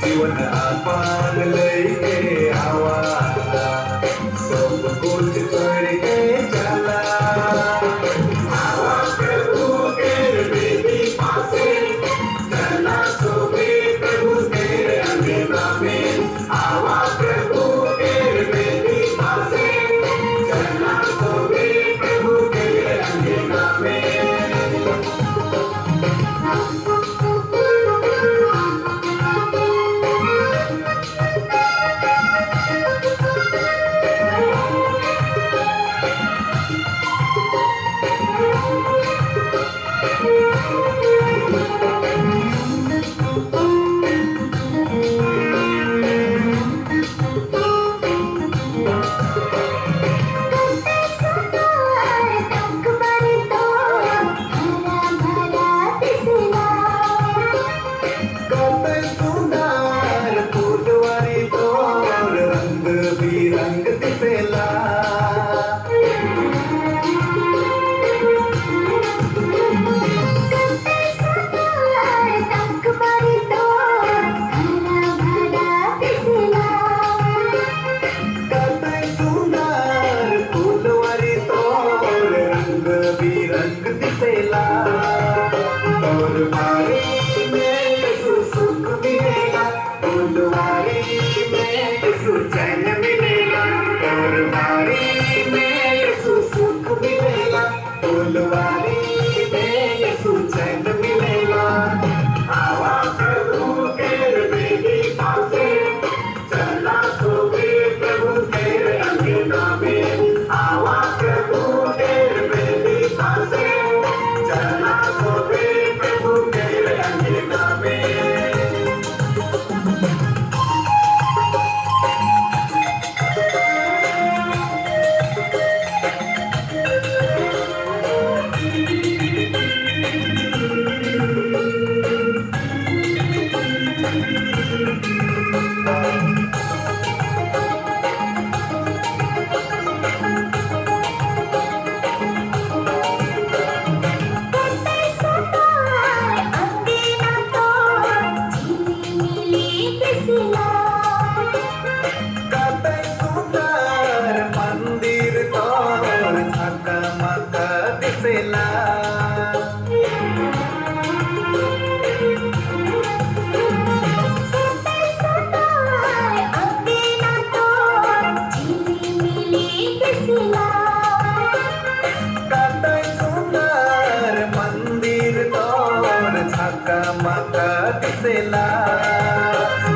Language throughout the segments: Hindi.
जीवन आपन लेके आवा सब कुछ छोड़ के चला आवा प्रभु के बेदी पासे चला सोवे प्रभु के अंगना में आवा प्रभु के बेदी पासे चला सोवे प्रभु के अंगना में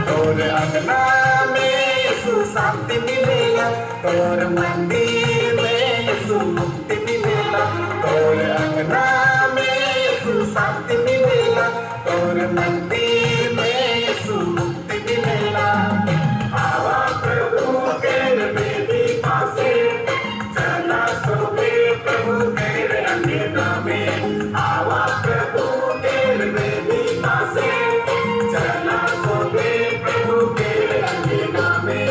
तोर अंगना में यीशु शांति मिलेला तोर मंदिर में यीशु मुक्ति मिलेला तोर अंगना में यीशु शांति मिलेला तोर मंदिर में यीशु मुक्ति मिलेला आवा प्रभु के बेदी पासे चला सोवे प्रभु के अंगना में आवा प्रभु के बेदी पासे चला सोवे प्रभु के अंगना में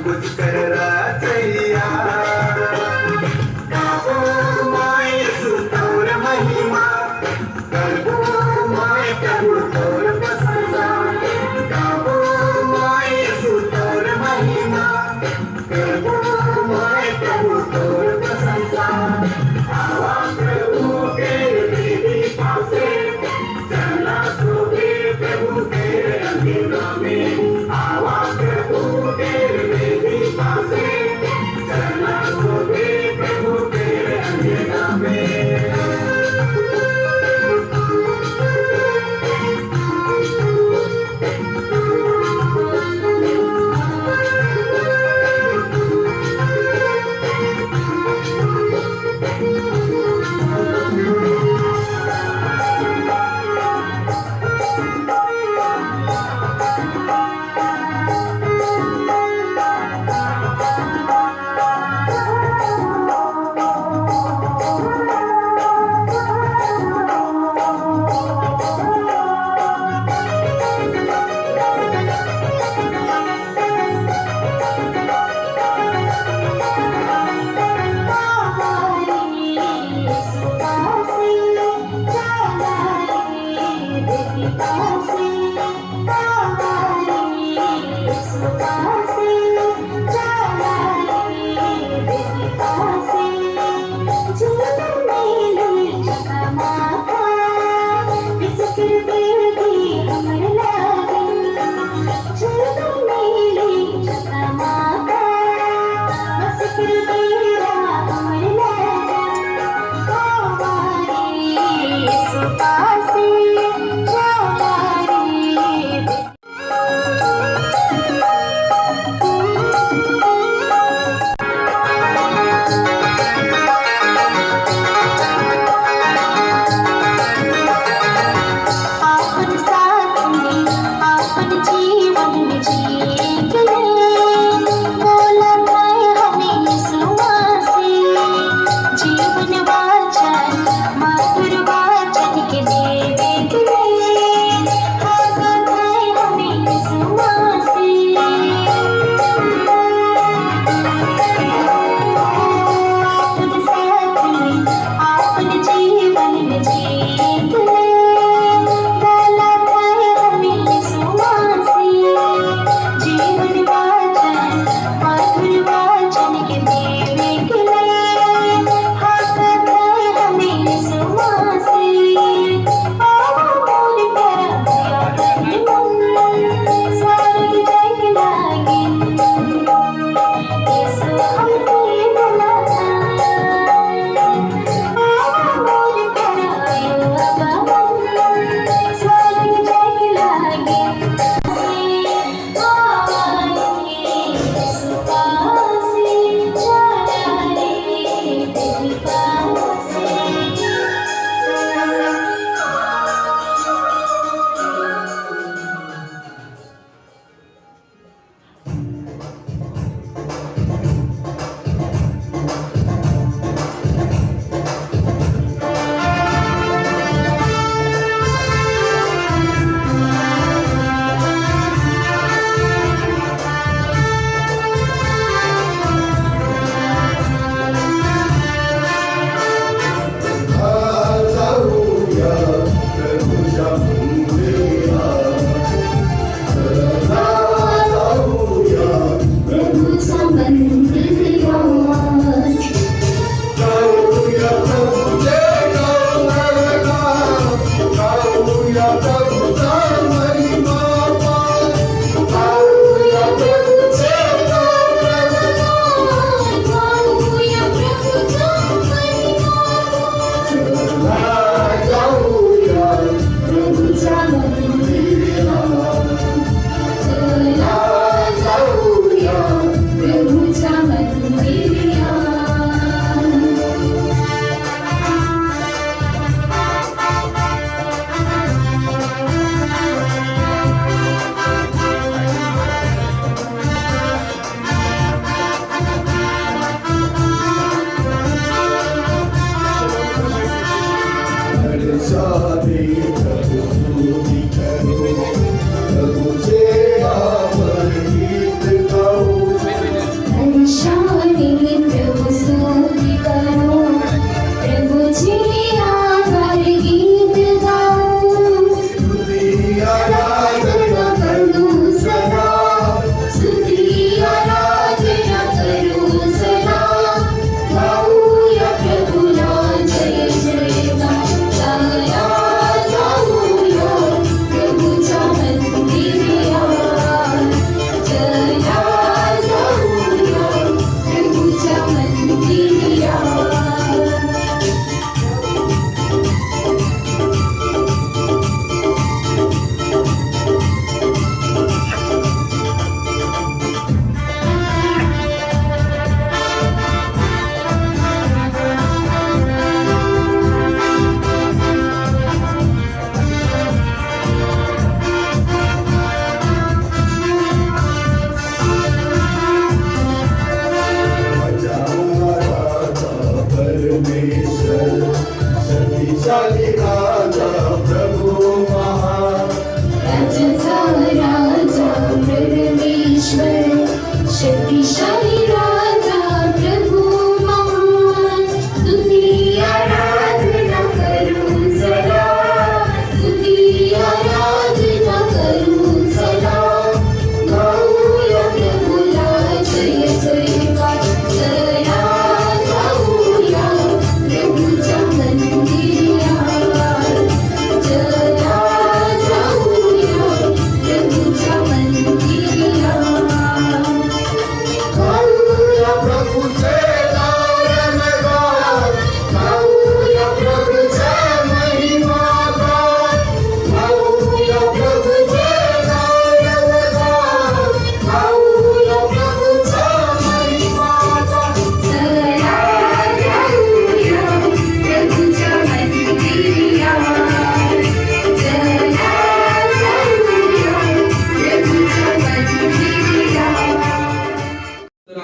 कुछ कर रहा प्रभु मोरे प्रभु तोर प्रशंसा आवा प्रभु तेरे वेदी पासे चला सोहे प्रभु तेरे अंगना में आवा प्रभु तेरे वेदी पासे चला सोहे प्रभु तेरे अंगना में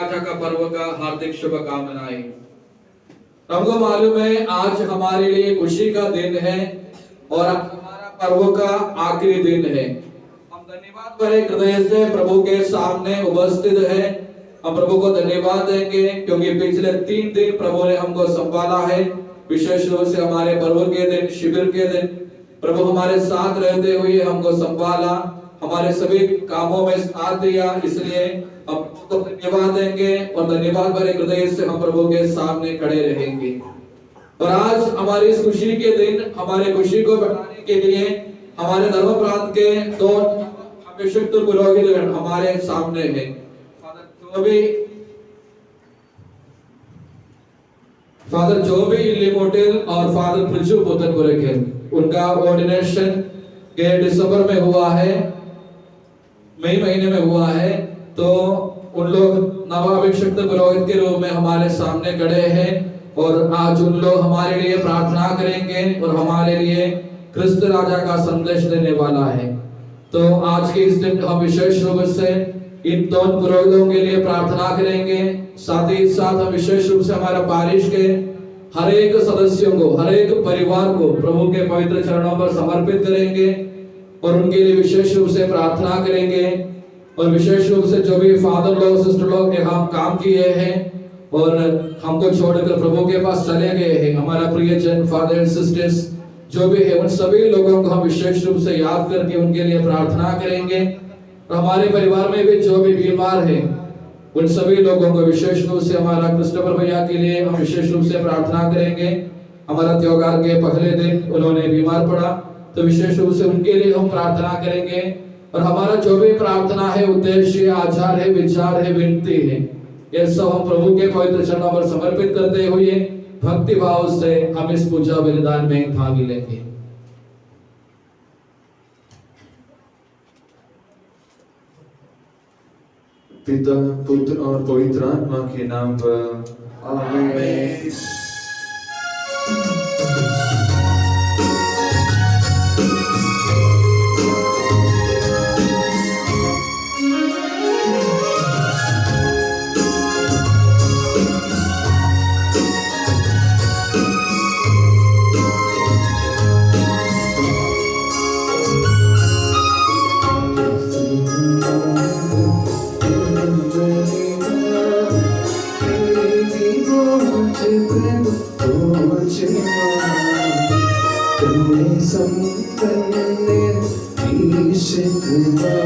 राजा का पर्व का हार्दिक शुभकामनाएं। हमको मालूम है आज हमारे लिए खुशी का दिन है और हमारा पर्व का आखिरी दिन है। हम धन्यवाद भरे हृदय से प्रभु के सामने उपस्थित है। हम प्रभु को धन्यवाद देंगे क्योंकि पिछले 3 दिन प्रभु ने हमको संभाला है। विशेष रूप से हमारे पर्व के दिन, शिविर के दिन प्रभु हमारे साथ रहते हुए हमको संभाला, हमारे सभी कामों में साथ दिया। इसलिए हम तो धन्यवाद देंगे और धन्यवाद भरे हृदय से हम प्रभु के सामने खड़े रहेंगे। और आज हमारी इस खुशी के दिन, हमारे खुशी को बढ़ाने के लिए हमारे धर्म प्रांत के 2 अभिषिक्त पुरोहित हमारे सामने हैं। फादर जोबी इलीमोटिल और फादर प्रजू पुतनपुरेकर, उनका ऑर्डिनेशन के दिसंबर में हुआ है, मई महीने में हुआ है। तो उन लोग नवाभिषिक्त पुरोहित के रूप में हमारे सामने खड़े हैं और आज उन लोग हमारे लिए प्रार्थना करेंगे और हमारे लिए क्रिस्त राजा का संदेश देने वाला है। तो आज के इस दिन हम विशेष रूप से इन 2 पुरोहितों के लिए प्रार्थना करेंगे। साथ ही साथ हम विशेष रूप से हमारा पारिश के हर एक सदस्यों को, हर एक परिवार को प्रभु के पवित्र चरणों पर समर्पित करेंगे और उनके लिए विशेष रूप से प्रार्थना करेंगे। और विशेष रूप से जो भी फादर लोग, सिस्टर लोग यहाँ काम किए हैं और हमको छोड़कर प्रभु के पास चले गए हैं, हमारा प्रियजन फादर सिस्टर्स जो भी है, उन सभी लोगों को हम विशेष रूप से याद करके उनके लिए प्रार्थना करेंगे। और हमारे परिवार में भी जो भी बीमार है उन सभी लोगों को विशेष रूप से, हमारा क्रिस्टोफर भैया के लिए हम विशेष रूप से प्रार्थना करेंगे। हमारा त्योहार के पहले दिन उन्होंने बीमार पड़ा, तो विशेष रूप से उनके लिए हम प्रार्थना करेंगे। और हमारा जो भी प्रार्थना है, उद्देश्य, आचार है, विचार है, विनती है, ये सब हम प्रभु के पवित्र चरणों पर समर्पित करते हुए भक्ति भाव से हम इस पूजा बलिदान में भाग लेंगे। पिता, पुत्र और पवित्र आत्मा के नाम पर आमीन। सर्वदा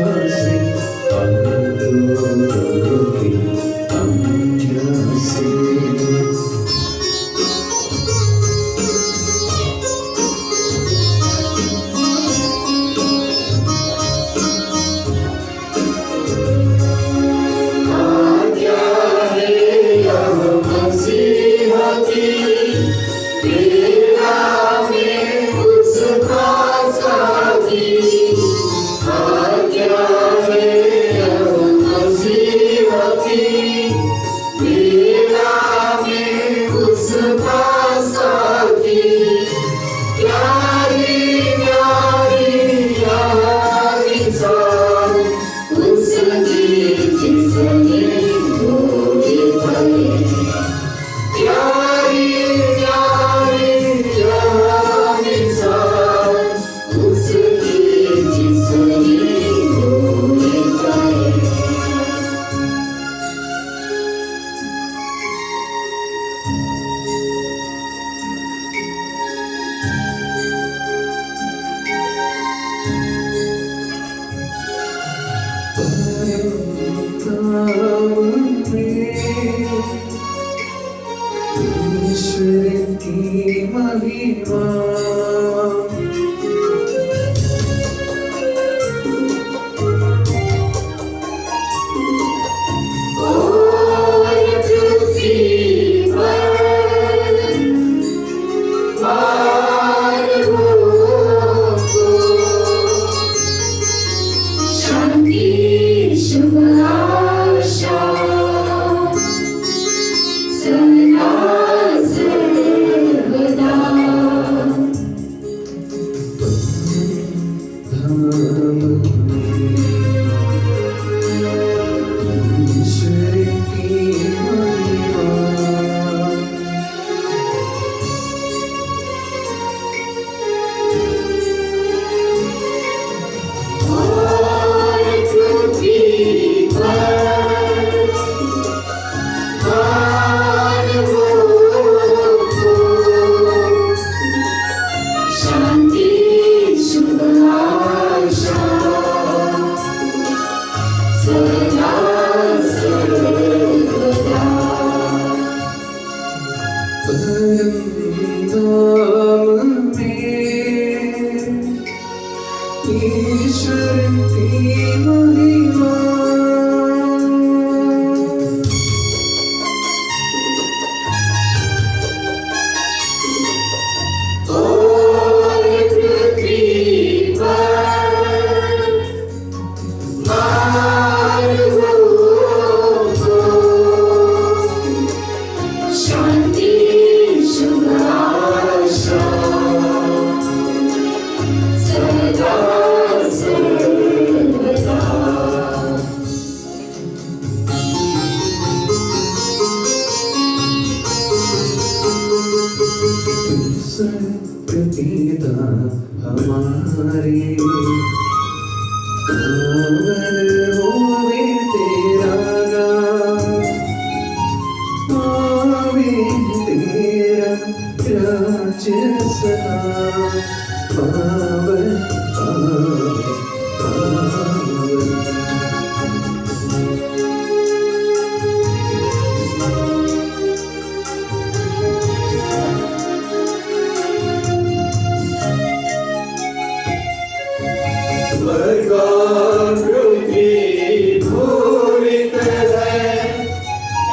पिता हमारे पावन होवे तेरा नाम, आवे तेरा राज्य सदा, पावन पावन पावन। स्वर्ग पृथ्वी धूलित है,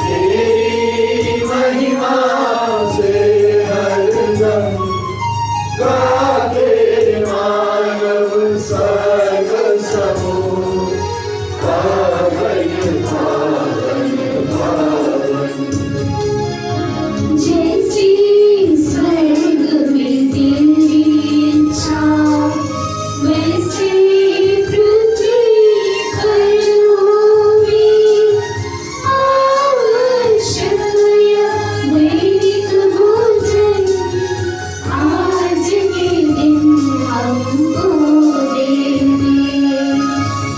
तेरी महिमा से हरदम गाते मानव सर्ग समूह, पावन पावन पावन। जैसी स्वर्ग में तेरी इच्छा, वैसे पृथ्वी पर होवे, आवश्यक दैनिक भोजन आज के दिन हमको दे दे।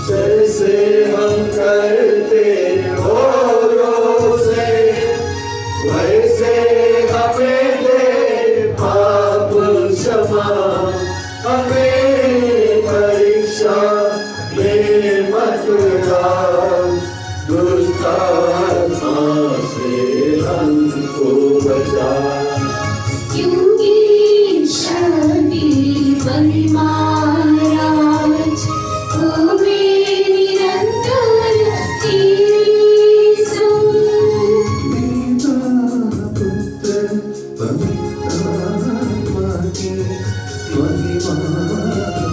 जैसे हम करते औरों से, वैसे हमें दे पाप क्षमा, हमें परीक्षा में मत डाल, दुष्ट आत्मा से हमको बचा। क्योंकि शांति महिमा राज होवे निरंतर तेरी सुन। पिता पुत्र पवित्र आत्मा की महिमा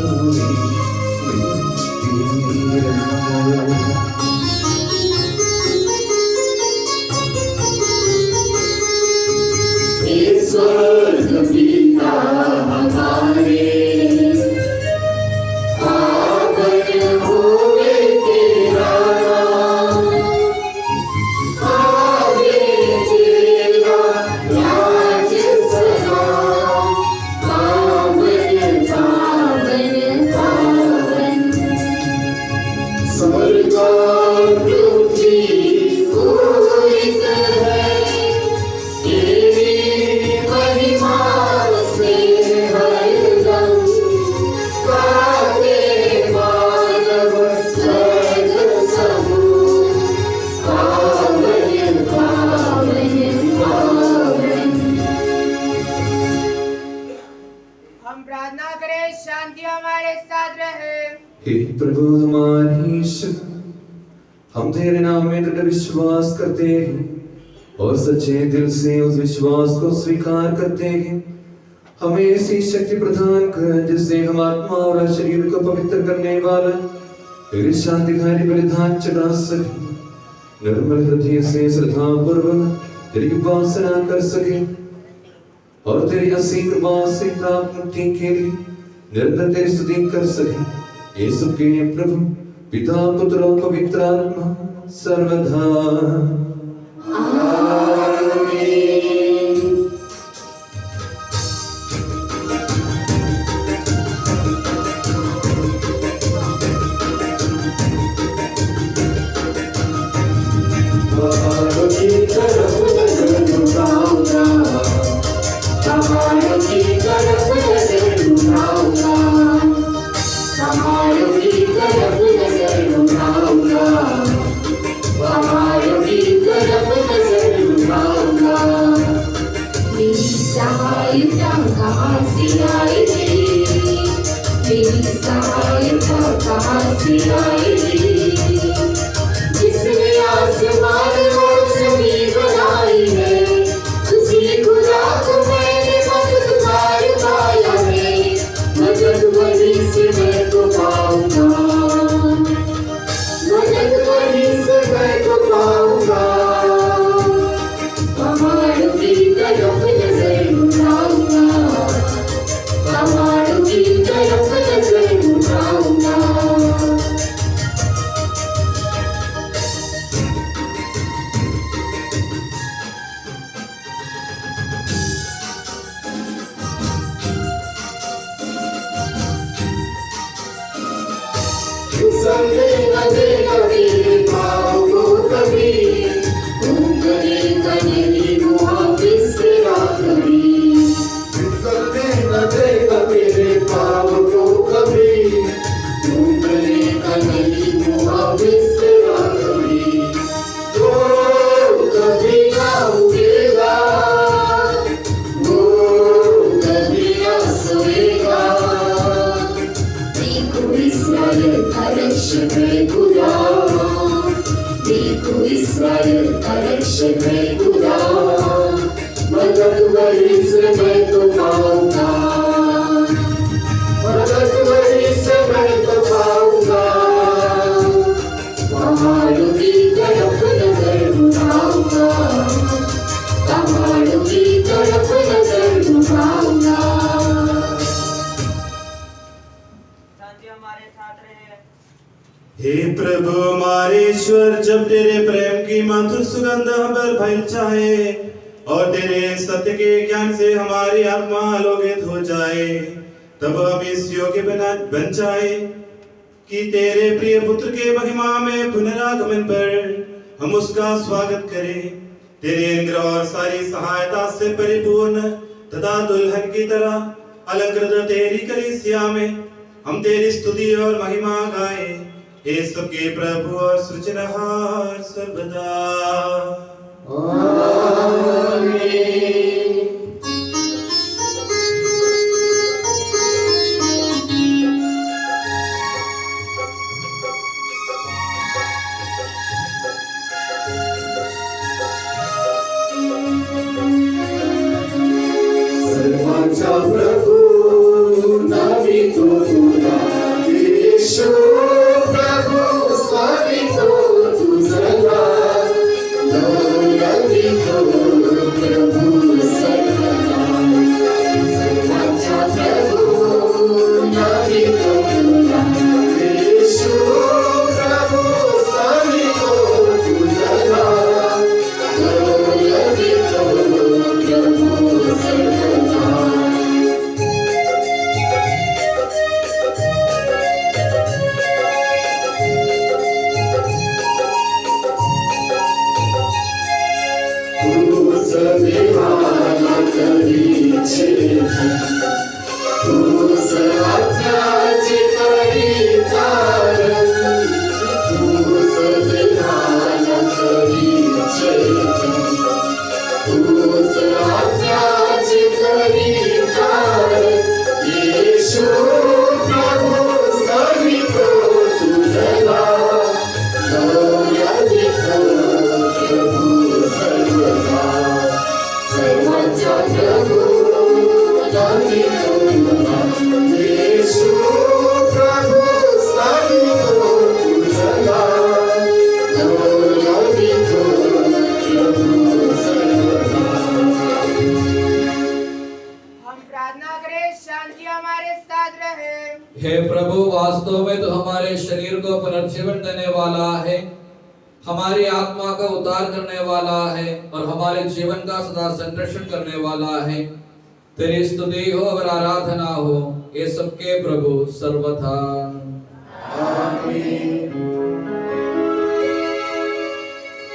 होवे निरंतर। स्वर्ग पिता हमारे, पावन होवे तेरा नाम, आवे तेरा राज्य सदा, पावन पावन पावन। स्वर्ग पृथ्वी पूरित है, तेरी महिमा से हरदम गाते मानव स्वर्ग समूह, पावन पावन पावन। हम प्रार्थना करें शांति हमारे साथ रहे। हे प्रभु हमारे ईश्वर, हम तेरे नाम में दृढ़ विश्वास करते हैं और सच्चे दिल से उस विश्वास को स्वीकार करते हैं। हमें ऐसी शक्ति प्रदान कर जिससे हम आत्मा और शरीर को पवित्र करने वाला तेरी शांतिकारी बलिदान चढ़ा सके, निर्मल हृदय से श्रद्धा पूर्वक तेरी उपासना कर सके और तेरी असीम कृपा से प्राप्त मुक्ति के लिए निरंतर तेरी स्तुति कर सके। यीशु के प्रभु पिता पुत्र और पवित्र आत्मा सर्वदा आमीन। बाहरों की तरफ नजर उठाऊंगा, बाहरों की तरफ नजर उठाऊंगा, बाहरों की तरफ नजर उठाऊंगा, बाहरों की तरफ नजर उठाऊंगा। मेरी सहायता कहाँ से आएगी, मेरी सहायता कहाँ से आएगी। जिसने आसमान और जमीन बनाई है, उसी खुदा को मैंने मददगार पाया है। मदद वहीं से मैं तो पाऊंगा, मदद वहीं से मैं तो पाऊंगा। पहाड़ों की तरफ नजर उठाऊंगा, है खुदा, मदद वही से मैं तो पाऊंगा, मदद वही से मैं तो पाऊंगा। पहाड़ों की तरफ नजर उठाऊंगा, पहाड़ों की तरफ नजर उठाऊंगा। शांति हमारे साथ रहे। हे प्रभु हमारे ईश्वर, जब तेरे प्रेम की मधुर सुगंध हम पर फैल जाए और तेरे सत्य के ज्ञान से हमारी आत्मा आलोकित हो जाए, तब हम इस योग्य बन जाए कि तेरे प्रिय पुत्र के महिमा में पुनरागमन पर हम उसका स्वागत करें। तेरे अनुग्रह और सारी सहायता से परिपूर्ण तथा दुल्हन की तरह अलंकृत तेरी कलीसिया में हम तेरी स्तुति और महिमा गाए, हे सबके प्रभु और सृजनहार सर्वदा। सर्वांचा प्रभू नावी तो तुझा, येशू प्रभू स्वामी तो तुझा, नवी तो प्रभू सर्वदा। सर्वांचा प्रभू नावी तो तुझा, येशू प्रभू स्वामी तो तुझा, नवी तो प्रभू सर्वदा। तू सदेवाला करीचे, तू सत्याचे करीतारण, तू सदेवाला करीचे, तू सत्याचे करीतारण, येशू प्रभू सवितो तुझला, नवी तो प्रभू सर्वदा। सर्वांचा प्रभू नवी तो येशू प्रभू सवितो तुझला, नवी तो प्रभू सर्वदा। हम प्रार्थना करें, शांति हमारे साथ रहे। हे प्रभु, वास्तव में तो हमारे शरीर को पुनर्जीवन देने वाला है, हमारी आत्मा का उद्धार करने वाला है और हमारे जीवन का सदा संरक्षण करने वाला है। तेरी स्तुति हो और आराधना हो, ये सबके प्रभु सर्वथा।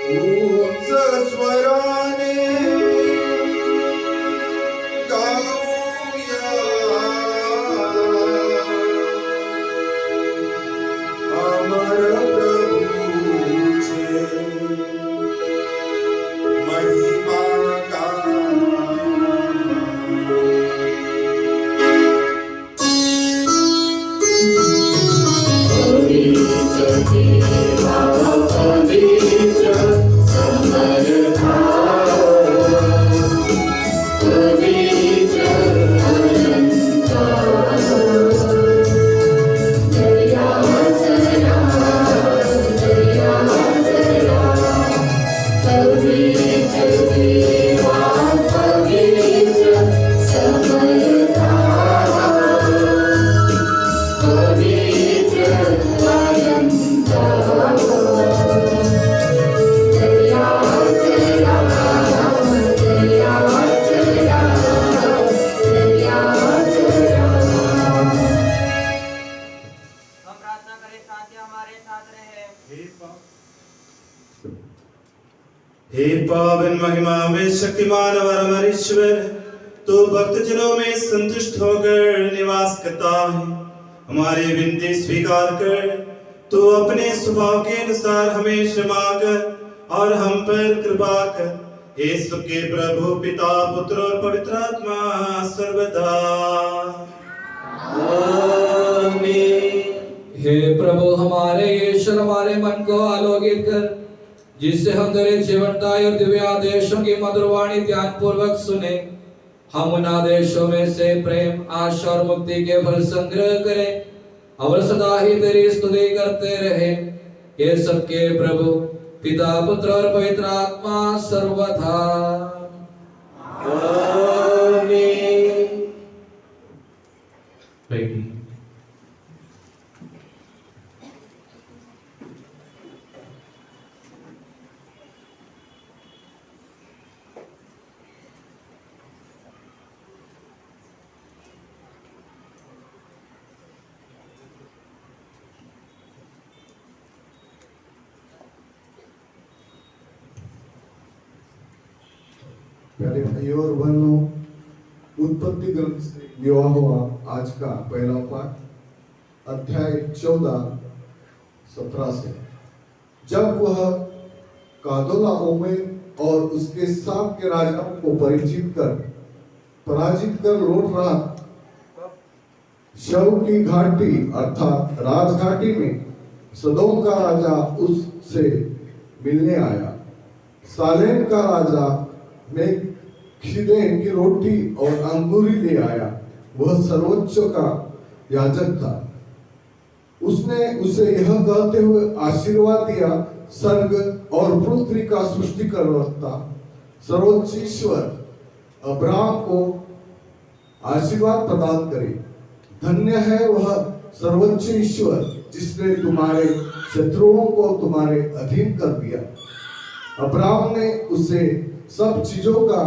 उच्च स्वराने गाऊया अमर प्रभूचे महिमा पवित्र देवा पवित्र समर्था, पवित्र अनंता, दया तेरा, दया तेरा। पवित्र देवा पवित्र समर्था, पवित्र अनंता, दया तेरा, दया तेरा, दया तेरा। हम प्रार्थना करें, शांति हमारे साथ रहे। हे पावन महिमा में शक्तिमान और अमर ईश्वर, तो भक्तजनों में संतुष्ट होकर निवास करता है। हमारी विनती स्वीकार कर, तो अपने स्वभाव के अनुसार हमें क्षमा कर और हम पर कृपा कर। हे सबके प्रभु पिता पुत्र और पवित्र आत्मा सर्वदा। हे प्रभु, हमारे ईश्वर हमारे मन को आलोकित कर जिससे हम तेरे जीवनदायी और दिव्य आदेशों की मधुर वाणी ध्यान पूर्वक सुने। हम उन आदेशों में से प्रेम, आशा और मुक्ति के फल संग्रह करें और सदा ही तेरी स्तुति करते रहे। ये सबके प्रभु पिता, पुत्र और पवित्र आत्मा सर्वथा। आमीन। बैठिए। प्यारे भाइयों और बहनों, उत्पत्ति ग्रंथ से लिया हुआ आज का पहला पाठ अध्याय 14-17 से। जब वह कादोलाओमेर और उसके साथ के राजाओं को पराजित कर लौट रहा, शव की घाटी अर्थात राजघाटी में सदोम का राजा उससे मिलने आया। सालेम का राजा में खिदेन की रोटी और अंगूरी ले आया। वह सर्वोच्च का याजक था। उसने उसे यह कहते हुए आशीर्वाद दिया, स्वर्ग और पृथ्वी का सृष्टिकर्ता सर्वोच्च ईश्वर अब्राहम को आशीर्वाद प्रदान करे। धन्य है वह सर्वोच्च ईश्वर जिसने तुम्हारे शत्रुओं को तुम्हारे अधीन कर दिया। अब्राहम ने उसे सब चीजों का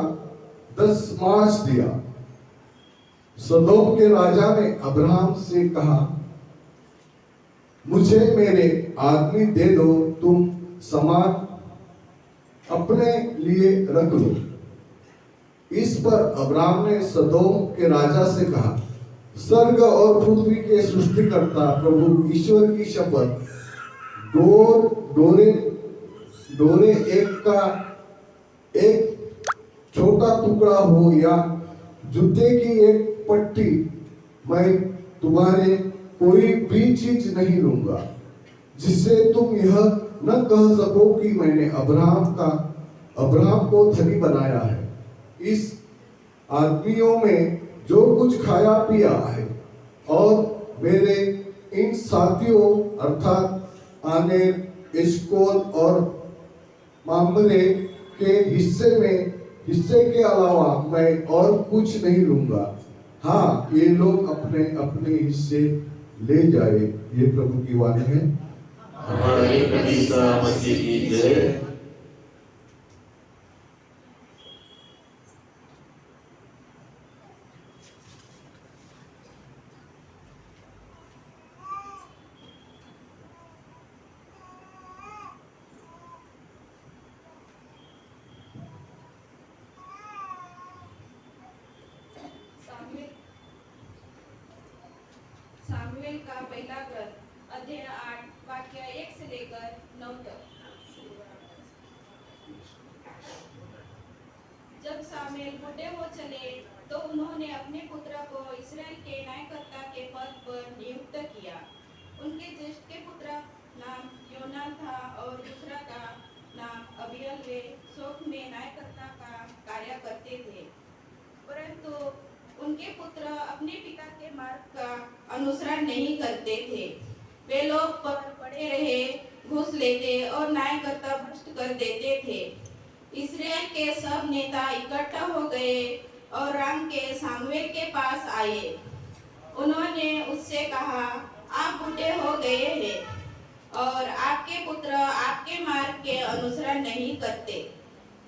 10 दिया। सदोम के राजा ने अब्राहम से कहा, मुझे मेरे आदमी दे दो, तुम सामान अपने लिए रख लो। इस पर अब्राहम ने सदोम के राजा से कहा, स्वर्ग और पृथ्वी के सृष्टिकर्ता प्रभु ईश्वर की शपथ, डोरे एक छोटा टुकड़ा हो या जूते की एक पट्टी, मैं तुम्हारे कोई भी चीज नहीं लूंगा जिससे तुम यह न कह सको कि मैंने अब्राहम को धनी बनाया है। इस आदमियों में जो कुछ खाया पिया है और मेरे इन साथियों अर्थात आनेर, एशकोल और मामरे के हिस्से के अलावा मैं और कुछ नहीं लूंगा। हाँ, ये लोग अपने अपने हिस्से ले जाए। ये प्रभु की वाणी है। हमारे प्रभु यीशु मसीह की जय। सामुएल का पहला ग्रंथ अध्याय 8 वाक्य 1 से लेकर 9 तक। जब सामुएल बूढ़े हो चले तो उन्होंने अपने पुत्र को इस्राएल के न्यायकर्ता के पद पर नियुक्त किया। उनके ज्येष्ठ के पुत्र नाम योनान था और दूसरा का नाम अबीएल। वे शोक में न्यायकर्ता का कार्य करते थे, परंतु उनके पुत्र अपने पिता के मार्ग का अनुसरण नहीं करते थे। वे लोग पर पड़े रहे, घूस लेते और न्यायकर्ता भ्रष्ट कर देते थे। इस्राएल के सब नेता इकट्ठा हो गए और राम के सामुएल के पास आए। उन्होंने उससे कहा, आप बूढ़े हो गए हैं और आपके पुत्र आपके मार्ग के अनुसरण नहीं करते,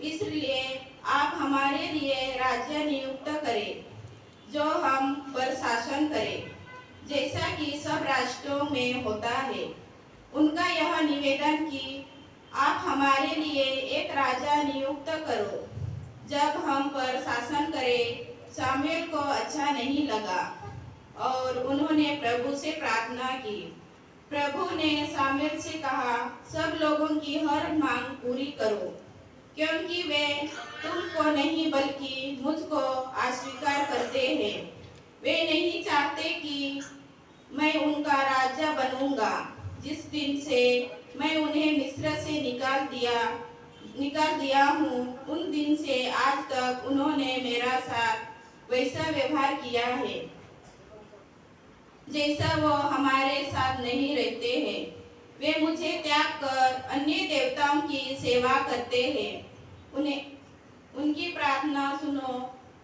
इसलिए आप हमारे लिए राजा नियुक्त करें जो हम पर शासन करे, जैसा कि सब राष्ट्रों में होता है। उनका यह निवेदन कि आप हमारे लिए एक राजा नियुक्त करो जब हम पर शासन करे, सामुएल को अच्छा नहीं लगा और उन्होंने प्रभु से प्रार्थना की। प्रभु ने सामुएल से कहा, सब लोगों की हर मांग पूरी करो, क्योंकि वे तुमको नहीं बल्कि मुझको अस्वीकार करते हैं। वे नहीं चाहते कि मैं उनका राजा बनूंगा। जिस दिन से मैं उन्हें मिस्र से निकाल दिया हूँ, उन दिन से आज तक उन्होंने मेरा साथ वैसा व्यवहार किया है जैसा वो हमारे साथ नहीं रहते हैं। वे मुझे त्याग कर अन्य देवताओं की सेवा करते हैं। उनकी प्रार्थना सुनो,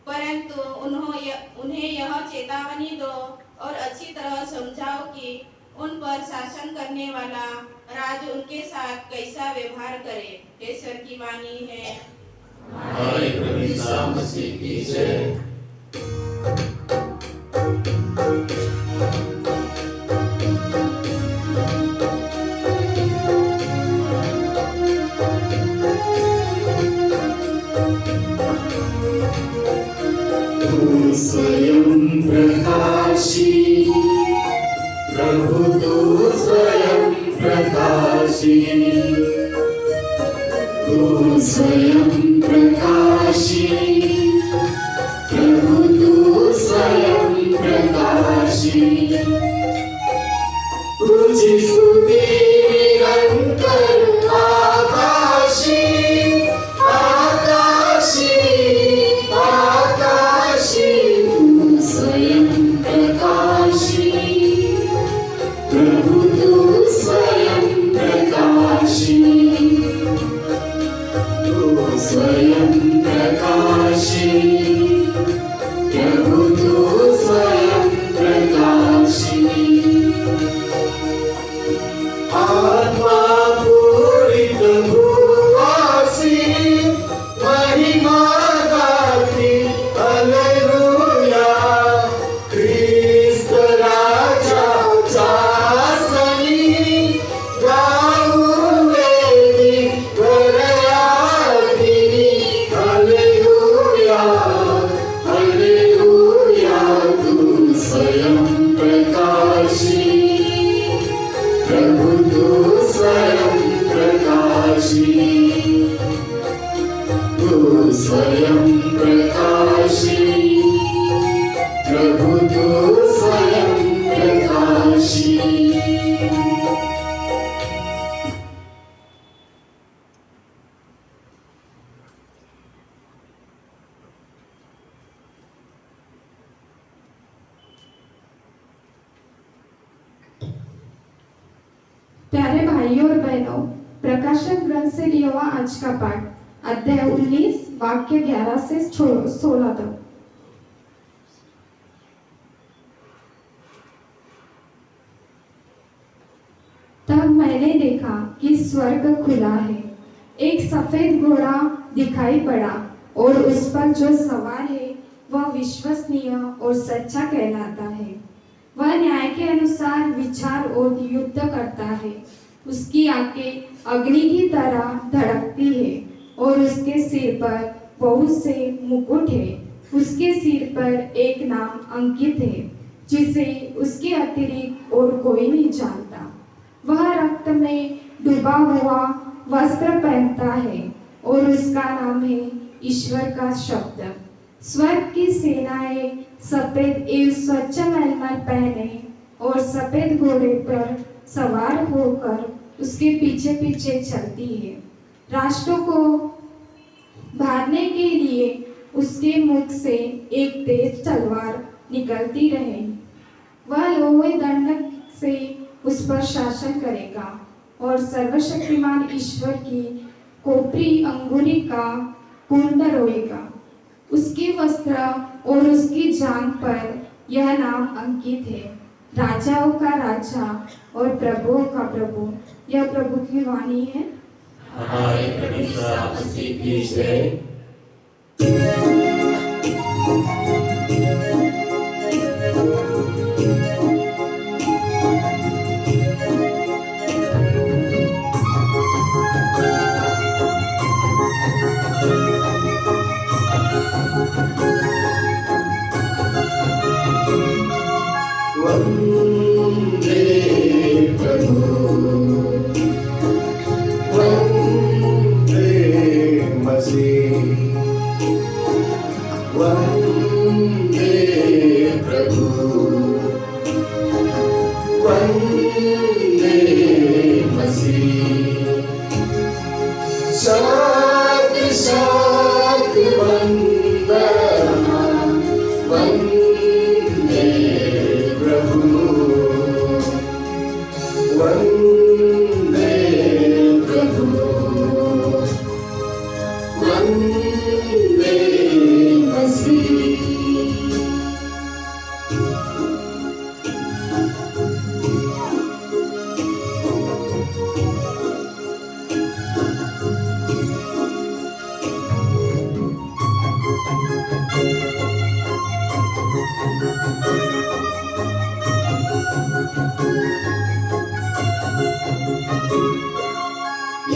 परंतु उन्हें यह चेतावनी दो और अच्छी तरह समझाओ कि उन पर शासन करने वाला राज उनके साथ कैसा व्यवहार करे। ईश्वर की वाणी है। हमारे प्रभु यीशु मसीह की जय। तू स्वयं प्रकाशी प्रभु, तू स्वयं प्रकाशी, तू स्वयं प्रकाशी प्रभु, तू स्वयं प्रकाशी। तुझी स्तुति निरंतर आकाशी आकाशी आकाशी। तू स्वयं प्रकाशी प्रभु, तू स्वयं प्रकाशी, तू स्वयं प्रकाशी प्रभु, तू स्वयं प्रकाशी। आत्मा पूरित भूवासी महिमा गाती हालेलुया। ख्रिस्त राजा चासनी गाऊ वेदी वरयादिनी हालेलुया हालेलुया। तू स्वयं प्रकाशी प्रभु, तू स्वयं प्रकाशी, तू स्वयं प्रकाशी प्रभु, तू स्वयं प्रकाशी। प्यारे भाइयों और बहनों, प्रकाशन ग्रंथ से लिया हुआ आज का पाठ अध्याय 19 वाक्य 11 से 16 तक। तब मैंने देखा कि स्वर्ग खुला है, एक सफेद घोड़ा दिखाई पड़ा और उस पर जो सवार है वह विश्वसनीय और सच्चा कहलाता है। वह न्याय के अनुसार विचार और युद्ध करता है। उसकी आंखें अग्नि की तरह धड़कती है और उसके सिर पर बहुत से मुकुट है। उसके सिर पर एक नाम अंकित है जिसे उसके अतिरिक्त और कोई नहीं जानता। वह रक्त में डूबा हुआ वस्त्र पहनता है और उसका नाम है ईश्वर का शब्द। स्वर्ग की सेनाएं सफेद एवं स्वच्छ मलमल पहने और सफेद घोड़े पर सवार होकर उसके पीछे पीछे चलती है। राष्ट्रों को मारने के लिए उसके मुख से एक तेज तलवार निकलती रहे। वह लोहे दंड से उस पर शासन करेगा और सर्वशक्तिमान ईश्वर की खोपड़ी अंगूरी का कुंड रोएगा। उसके वस्त्र और उसकी जांघ पर यह नाम अंकित है, राजाओं का राजा और प्रभुओं का प्रभु। यह प्रभु की वाणी है। हमारे प्रभु यीशु मसीह की जय। वंदे प्रभु वंदे मसीह, वंदे प्रभु वंदे मसीह। शांति शांति वंदना वंदे प्रभु वंदे प्रभु वंदे मसीह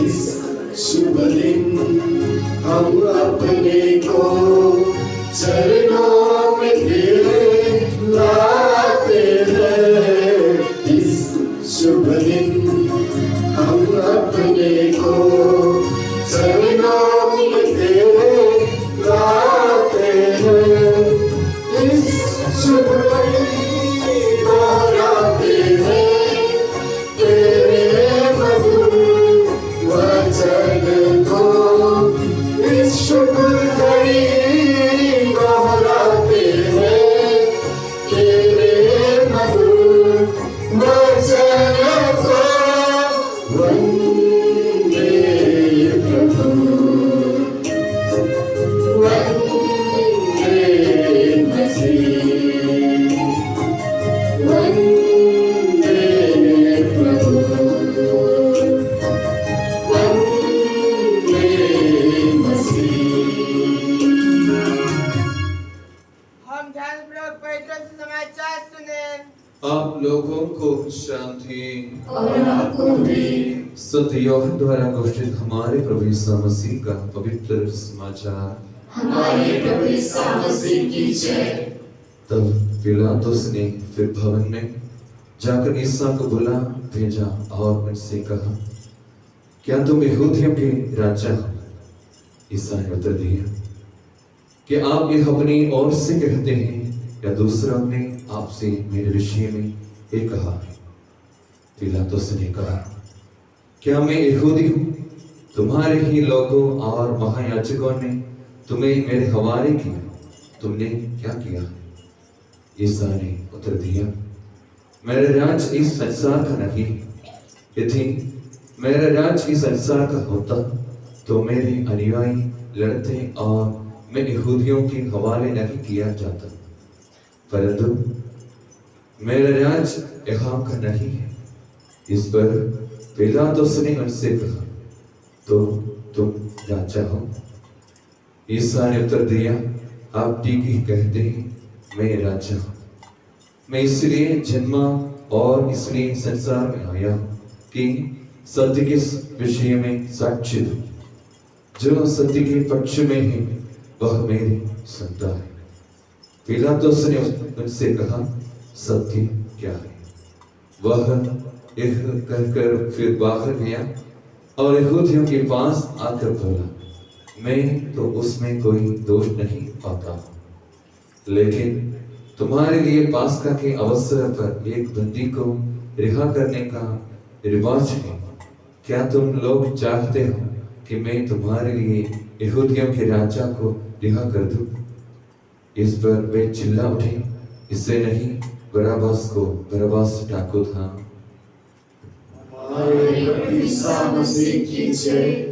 इस शुभ दिन हम अपने को चरणों में तेरे लाते हैं। इस शुभ दिन हम अपने को चरणों में तेरे लाते हैं। इस शुभ दिन दोहराते हैं तेरे मधुर वचन को। इस शुभ घड़ी दोहराते हैं तेरे मधुर वचन को। वंदे प्रभु वंदे मसीह वंदे प्रभु वंदे मसीह। हम ध्यानपूर्वक पवित्र समाचार सुने। आप लोगों को शांति। और आपको भी संत यूहन्ना द्वारा घोषित हमारे प्रभु यीशु मसीह का पवित्र समाचार। हमारे प्रभु यीशु मसीह की जय। तब पिलातुस ने फिर भवन में जाकर ईसा को बुला भेजा और उनसे कहा, क्या तुम यहूदियों के राजा हो? ईसा ने उत्तर दिया कि आप ये अपनी ओर से कहते हैं या दूसरों ने आपसे मेरे विषय में ये कहा है? पिलातुस ने कहा, क्या मैं यहूदी हूँ? तुम्हारे ही लोगों और महायाजकों ने तुम्हें मेरे हवाले किया, तुमने क्या किया? ईसा ने उत्तर दिया, मेरा राज इस संसार का नहीं। यदि मेरा राज इस संसार का होता तो मेरे अनुयायी लड़ते और मैं यहूदियों के हवाले नहीं किया जाता, परंतु मेरा राज यहाँ का नहीं है। इस पर पिलातुस ने उनसे कहा, तो तुम राजा हो? ईसा ने उत्तर दिया, आप ठीक ही कहते हैं, मैं राजा हूँ। मैं इसलिए जन्मा और इसलिए संसार में आया हूँ कि सत्य के विषय में साक्ष्य दूं। जो सत्य के पक्ष में है वह मेरी सुनता है। पिलातुस ने उनसे कहा, सत्य क्या है? वह यह कहकर फिर बाहर गया और यहूदियों के पास आकर बोला, मैं तो उसमें कोई दोष नहीं पाता, लेकिन तुम्हारे लिए पास्का के अवसर पर एक बंदी को रिहा करने का रिवाज है। क्या तुम लोग चाहते हो कि मैं तुम्हारे लिए यहूदियों के राजा को रिहा कर दूं? इस पर वे चिल्ला उठे, इससे नहीं, बराबस को। बराबस डाकू था। हमारे प्रभु यीशु मसीह की जय।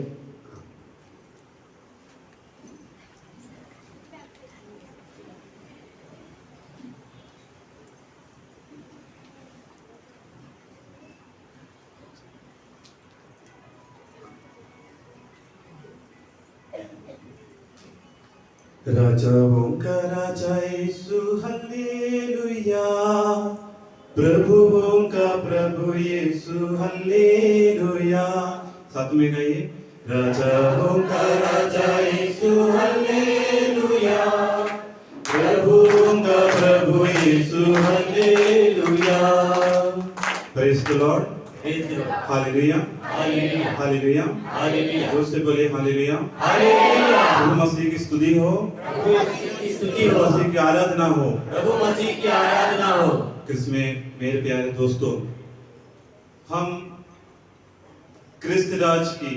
राजाओं का राजा यीशु हल्लेलुया, प्रभुओं का प्रभु यीशु हल्लेलुया। साथ में कहिए, राजाओं का राजा यीशु हल्लेलुया, प्रभुओं का प्रभु Yeshu hallelujah. Praise the Lord, hallelujah, hallelujah, hallelujah, hallelujah. जोर से बोले हालेलुया, हालेलुया। प्रभु मसीह की स्तुति हो, प्रभु मसीह की स्तुति हो, मसीह की आराधना हो, प्रभु मसीह की आराधना हो। किसमें मेरे प्यारे दोस्तों, हम क्रिस्त राज की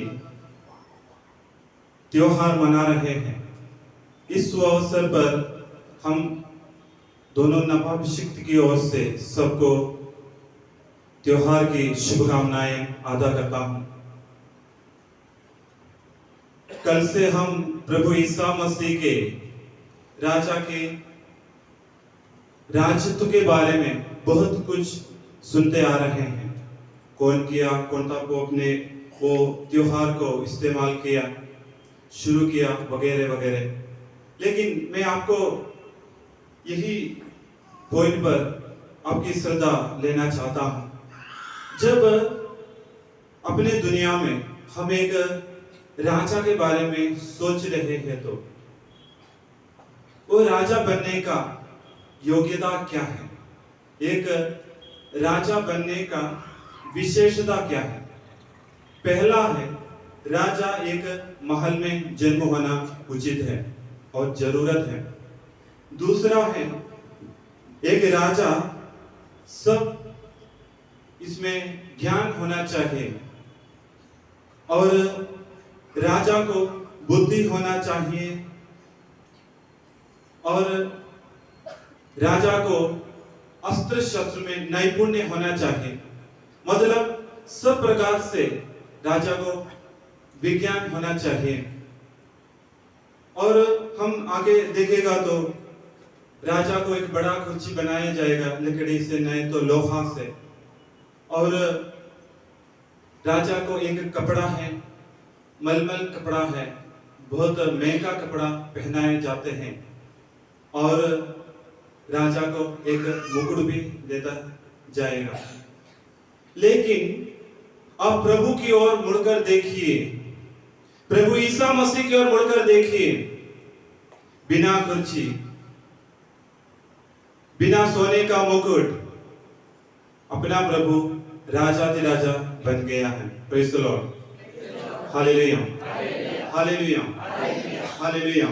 त्योहार मना रहे हैं। इस अवसर पर हम दोनों नवाभिषिक्त की ओर से सबको त्योहार की शुभकामनाएं अदा करता हूं। कल से हम प्रभु ईसा मसीह के राजा के राजत्व के बारे में बहुत कुछ सुनते आ रहे हैं। कौन सा पोप ने वो त्योहार को इस्तेमाल किया, शुरू किया, वगैरह वगैरह। लेकिन मैं आपको यही पॉइंट पर आपकी श्रद्धा लेना चाहता हूं। जब अपने दुनिया में हम एक राजा के बारे में सोच रहे हैं तो वो राजा बनने का योग्यता क्या है? एक राजा बनने का विशेषता क्या है? पहला है, राजा एक महल में जन्म होना उचित है और जरूरत है। दूसरा है, एक राजा सब इसमें ज्ञान होना चाहिए और राजा को बुद्धि होना चाहिए और राजा को अस्त्र शस्त्र में नैपुण्य होना चाहिए। मतलब सब प्रकार से राजा को विज्ञान होना चाहिए। और हम आगे देखेगा तो राजा को एक बड़ा कुर्सी बनाया जाएगा, लकड़ी से नहीं तो लोहा से। और राजा को एक कपड़ा है, मलमल कपड़ा है, बहुत महंगा कपड़ा पहनाए जाते हैं। और राजा को एक मुकुट भी देता जाएगा। लेकिन अब प्रभु की ओर मुड़कर देखिए, प्रभु ईसा मसीह की ओर मुड़कर देखिए। बिना कुर्सी, बिना सोने का मुकुट, अपना प्रभु राजाधिराजा बन गया है। Praise the Lord, hallelujah, hallelujah, hallelujah.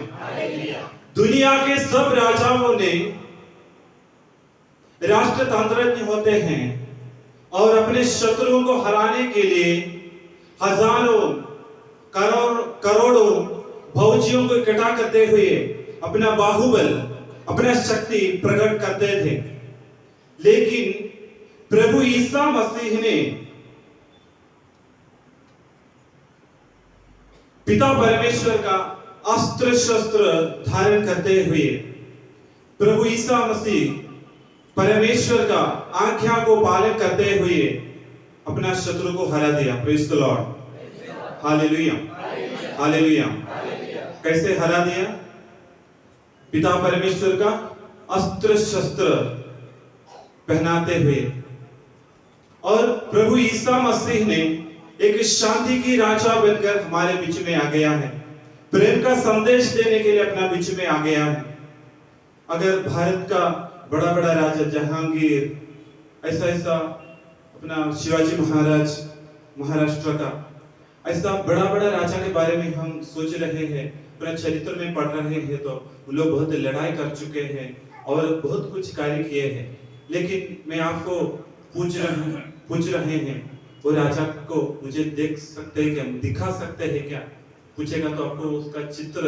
दुनिया के सब राजाओं ने राष्ट्रतंत्रज्ञ होते हैं और अपने शत्रुओं को हराने के लिए हजारों करोड़ों फौजियों को इकट्ठा करते हुए अपना बाहुबल, अपना शक्ति प्रकट करते थे। लेकिन प्रभु ईसा मसीह ने पिता परमेश्वर का अस्त्र शस्त्र धारण करते हुए प्रभु ईसा मसीह परमेश्वर का आज्ञा को पालन करते हुए अपना शत्रु को हरा दिया। Praise the Lord, hallelujah, hallelujah. कैसे हरा दिया? पिता परमेश्वर का अस्त्र शस्त्र पहनाते हुए। और प्रभु ईसा मसीह ने एक शांति की राजा बनकर हमारे बीच में आ गया है, प्रेम का संदेश देने के लिए अपना बीच में आ गया है। अगर भारत का बड़ा बड़ा राजा जहांगीर, ऐसा अपना शिवाजी महाराज महाराष्ट्र का, ऐसा बड़ा बड़ा राजा के बारे में हम सोच रहे हैं, अपना चरित्र में पढ़ रहे हैं तो वो लोग बहुत लड़ाई कर चुके हैं और बहुत कुछ कार्य किए हैं। लेकिन मैं आपको पूछ रहे हैं, वो राजा को मुझे देख सकते हैं क्या, दिखा सकते हैं क्या? पूछेगा तो आपको उसका चित्र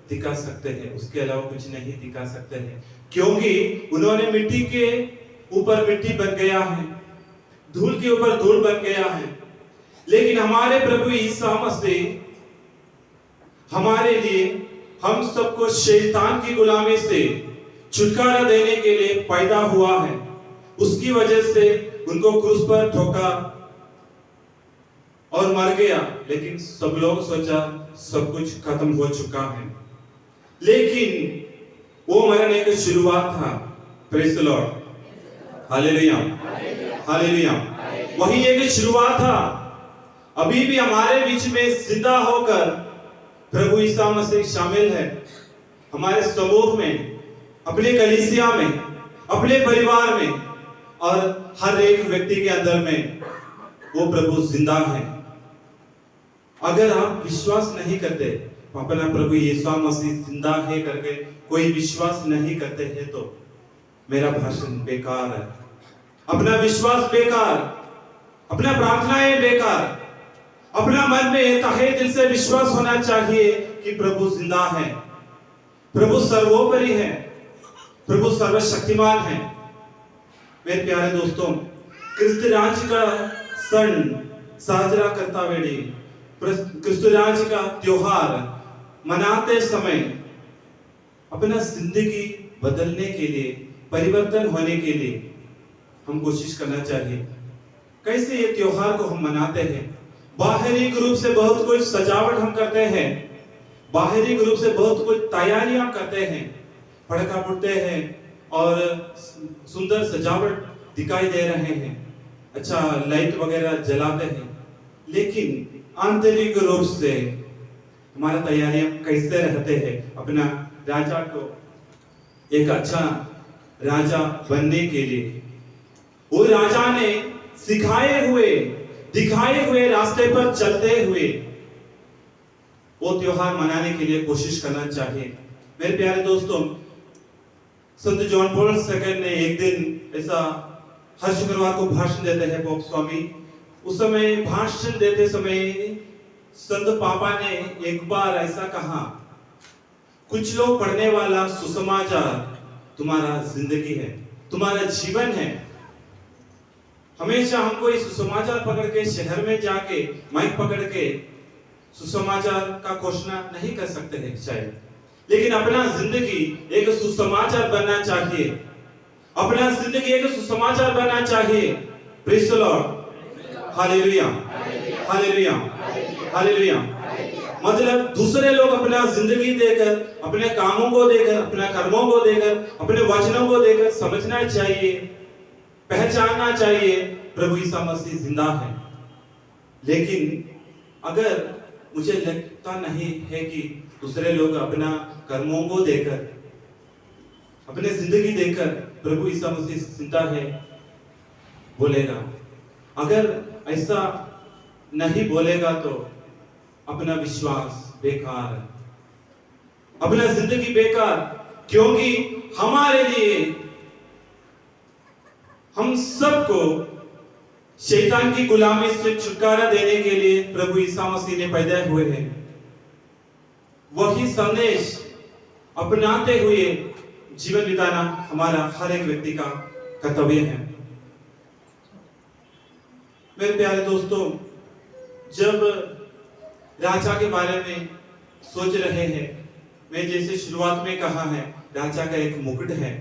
दिखा सकते हैं, उसके अलावा कुछ नहीं दिखा सकते हैं। क्योंकि उन्होंने मिट्टी के ऊपर मिट्टी बन गया है, धूल के ऊपर धूल बन गया है। लेकिन हमारे प्रभु ईसा मसीह हमारे लिए, हम सबको शैतान की गुलामी से छुटकारा देने के लिए पैदा हुआ है। उसकी वजह से उनको क्रूस पर ठोका और मर गया। लेकिन सब लोग सोचा सब कुछ खत्म हो चुका है, लेकिन वो मरने की शुरुआत था। Praise the Lord, hallelujah, hallelujah. वही एक शुरुआत था। अभी भी हमारे बीच में जिंदा होकर प्रभु ईसा मसीह शामिल है, हमारे समूह में, अपने कलीसिया में, अपने परिवार में और हर एक व्यक्ति के अंदर में वो प्रभु जिंदा है। अगर आप विश्वास नहीं करते, अपना प्रभु यीशु मसीह जिंदा है करके कोई विश्वास नहीं करते हैं तो मेरा भाषण बेकार है, अपना विश्वास बेकार, अपना प्रार्थनाएं बेकार। अपना मन में तहे दिल से विश्वास होना चाहिए कि प्रभु जिंदा है, प्रभु सर्वोपरि है, प्रभु सर्वशक्तिमान है। मेरे प्यारे दोस्तों, क्रिस्त राज्य का सन साजरा करता वेड़ी, क्रिस्त राज्य का त्योहार मनाते समय अपना जिंदगी बदलने के लिए, परिवर्तन होने के लिए हम कोशिश करना चाहिए। कैसे ये त्योहार को हम मनाते हैं? बाहरी रूप से बहुत कुछ सजावट हम करते हैं, बाहरी रूप से बहुत कुछ तैयारियां करते हैं, पटाखा फूटते हैं और सुंदर सजावट दिखाई दे रहे हैं, अच्छा लाइट वगैरह जलाते हैं, लेकिन आंतरिक रूप से हमारा तैयारियां कैसे रहते हैं अपना राजा को एक अच्छा राजा बनने के लिए? वो राजा ने सिखाए हुए, दिखाए हुए रास्ते पर चलते हुए वो त्योहार मनाने के लिए कोशिश करना चाहिए। मेरे प्यारे दोस्तों, संत जॉन पॉल II ने एक दिन ऐसा हर शुक्रवार को भाषण देते हैं पोप स्वामी। उस समय भाषण देते समय संत पापा ने एक बार ऐसा कहा, कुछ लोग पढ़ने वाला सुसमाचार तुम्हारा जिंदगी है, तुम्हारा जीवन है। हमेशा हमको इस सुसमाचार पकड़ के शहर में जाके माइक पकड़ के सुसमाचार का घोषणा नहीं कर सकते हैं शायद, लेकिन अपना जिंदगी एक सुसमाचार बनना चाहिए, अपना जिंदगी एक सुसमाचार बनना चाहिए। Praise the Lord, hallelujah, hallelujah, hallelujah. मतलब दूसरे लोग अपना जिंदगी देकर, अपने कामों को देकर, अपने कर्मों को देकर, अपने वचनों को देकर समझना चाहिए, पहचानना चाहिए प्रभु यीशु मसीह जिंदा है। लेकिन अगर मुझे लगता नहीं है कि दूसरे लोग अपना कर्मों को देकर, अपने जिंदगी देकर प्रभु यीशु मसीह जिंदा है बोलेगा, अगर ऐसा नहीं बोलेगा तो अपना विश्वास बेकार है, अपना जिंदगी बेकार। क्योंकि हमारे लिए, हम सबको शैतान की गुलामी से छुटकारा देने के लिए प्रभु यीशु मसीह ने पैदा हुए हैं। वही संदेश अपनाते हुए जीवन बिताना हमारा हर एक व्यक्ति का कर्तव्य है। मेरे प्यारे दोस्तों, जब राजा के बारे में सोच रहे हैं, मैं जैसे शुरुआत में कहा है, राजा का एक मुकुट है,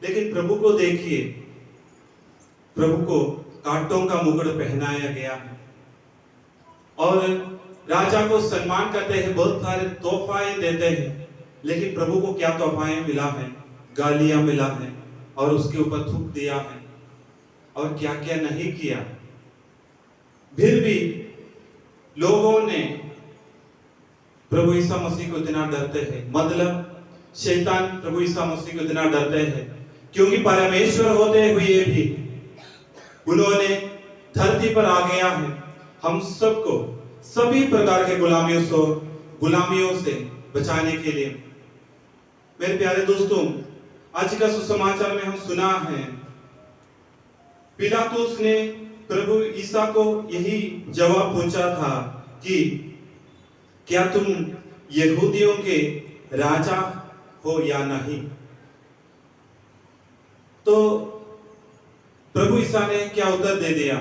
लेकिन प्रभु को देखिए, प्रभु को कांटों का मुकुट पहनाया गया है और राजा को सम्मान करते हैं, बहुत सारे तोहफे देते हैं, लेकिन प्रभु को क्या तोहफे मिला है? गालियां मिला है और उसके ऊपर थूक दिया है और क्या क्या नहीं किया। फिर भी लोगों ने प्रभु यीशु मसीह को इतना डरते हैं, मतलब शैतान प्रभु यीशु मसीह को इतना डरते हैं, क्योंकि परमेश्वर होते हुए भी उन्होंने धरती पर आ गया है हम सबको सभी प्रकार के गुलामियों से बचाने के लिए। मेरे प्यारे दोस्तों, आज का सुसमाचार में हम सुना है, पिलातुस ने प्रभु ईसा को यही जवाब पूछा था कि क्या तुम यहूदियों के राजा हो या नहीं? तो प्रभु ईसा ने क्या उत्तर दे दिया?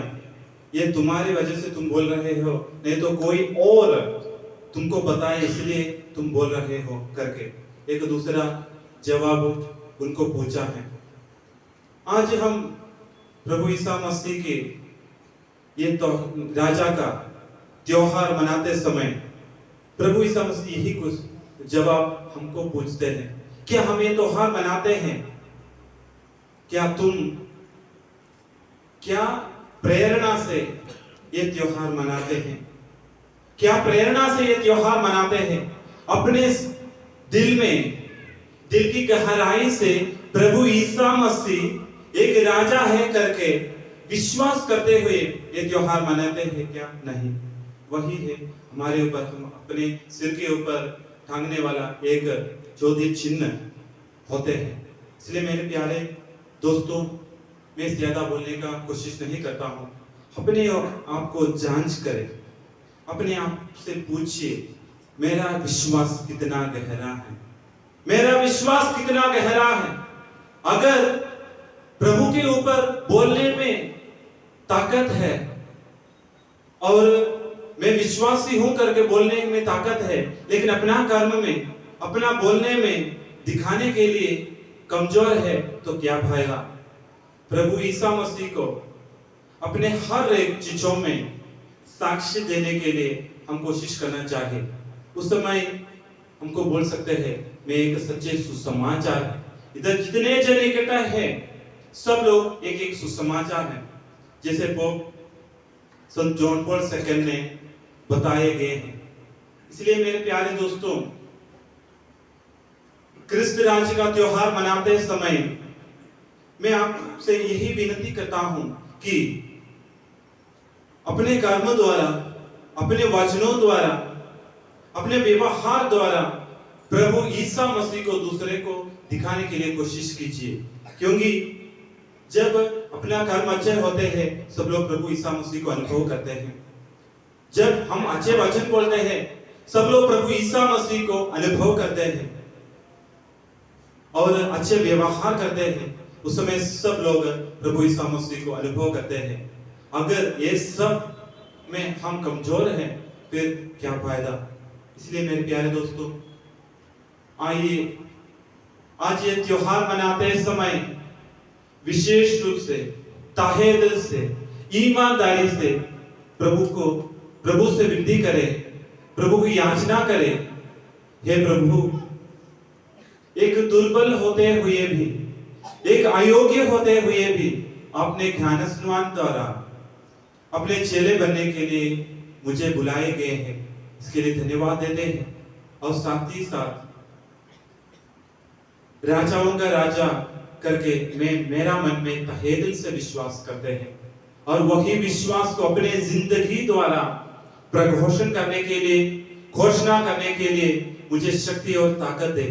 ये तुम्हारी वजह से तुम बोल रहे हो, नहीं तो कोई और तुमको बताए इसलिए तुम बोल रहे हो करके एक दूसरा जवाब उनको पूछा है। आज हम प्रभु ईसा मसीह के ये तो राजा का त्योहार मनाते समय प्रभु ईसा मसीह यही कुछ जवाब हमको पूछते हैं। क्या हम ये त्योहार मनाते हैं? क्या प्रेरणा से ये त्योहार मनाते हैं? क्या प्रेरणा से ये त्योहार मनाते हैं? अपने दिल में, दिल की गहराई से प्रभु ईसा मसीह एक राजा है करके विश्वास करते हुए ये त्योहार मनाते हैं क्या? नहीं। वही है हमारे ऊपर, हम अपने सिर के ऊपर टांगने वाला एक ज्योति चिन्ह होते हैं। इसलिए मेरे प्यारे दोस्तों, मैं ज्यादा बोलने का कोशिश नहीं करता हूँ। अपने आप को जांच करें, अपने आप से पूछिए मेरा विश्वास कितना गहरा है, मेरा विश्वास कितना गहरा है। अगर प्रभु के ऊपर बोलने में ताकत है और मैं विश्वासी हूं करके बोलने में ताकत है, लेकिन अपना कर्म में, अपना बोलने में दिखाने के लिए कमजोर है, तो क्या फायदा। प्रभु ईसा मसीह को अपने हर एक चीजों में साक्ष्य देने के लिए हम कोशिश करना चाहिए। उस समय हमको बोल सकते हैं मैं एक सच्चे सुसमाचार, इधर जितने जन इकट्ठा है सब लोग एक एक सुसमाचार है, जैसे पोप संत जॉन पॉल सेकंड ने बताए गए हैं। इसलिए मेरे प्यारे दोस्तों, क्रिस्त राज्य का त्योहार मनाते समय मैं आपसे यही विनती करता हूं कि अपने कर्म द्वारा, अपने वचनों द्वारा, अपने व्यवहार द्वारा प्रभु ईसा मसीह को दूसरे को दिखाने के लिए कोशिश कीजिए, क्योंकि जब अपना कर्म अच्छे होते हैं सब लोग प्रभु ईसा मसीह को अनुभव करते हैं। जब हम अच्छे वचन बोलते हैं सब लोग प्रभु ईसा मसीह को अनुभव करते हैं और अच्छे व्यवहार करते हैं, उस समय सब लोग प्रभु ईसा मसीह को अनुभव करते हैं। अगर ये सब में हम कमजोर हैं फिर क्या फायदा। इसलिए मेरे प्यारे दोस्तों, आइए आज ये त्योहार मनाते समय विशेष रूप से ताहे दिल से, ईमानदारी से प्रभु से विनती करें, प्रभु की याचना करें, हे प्रभु, एक दुर्बल होते हुए भी, एक अयोग्य होते हुए भी आपने ज्ञान स्नान द्वारा अपने चेले बनने के लिए मुझे बुलाए गए हैं, इसके लिए धन्यवाद देते हैं। और साथ ही साथ राजाओं का राजा करके मेरा मन में तहे दिल से विश्वास करते हैं और वही विश्वास को अपने जिंदगी द्वारा प्रघोषण करने के लिए, घोषणा करने के लिए मुझे शक्ति और ताकत दे।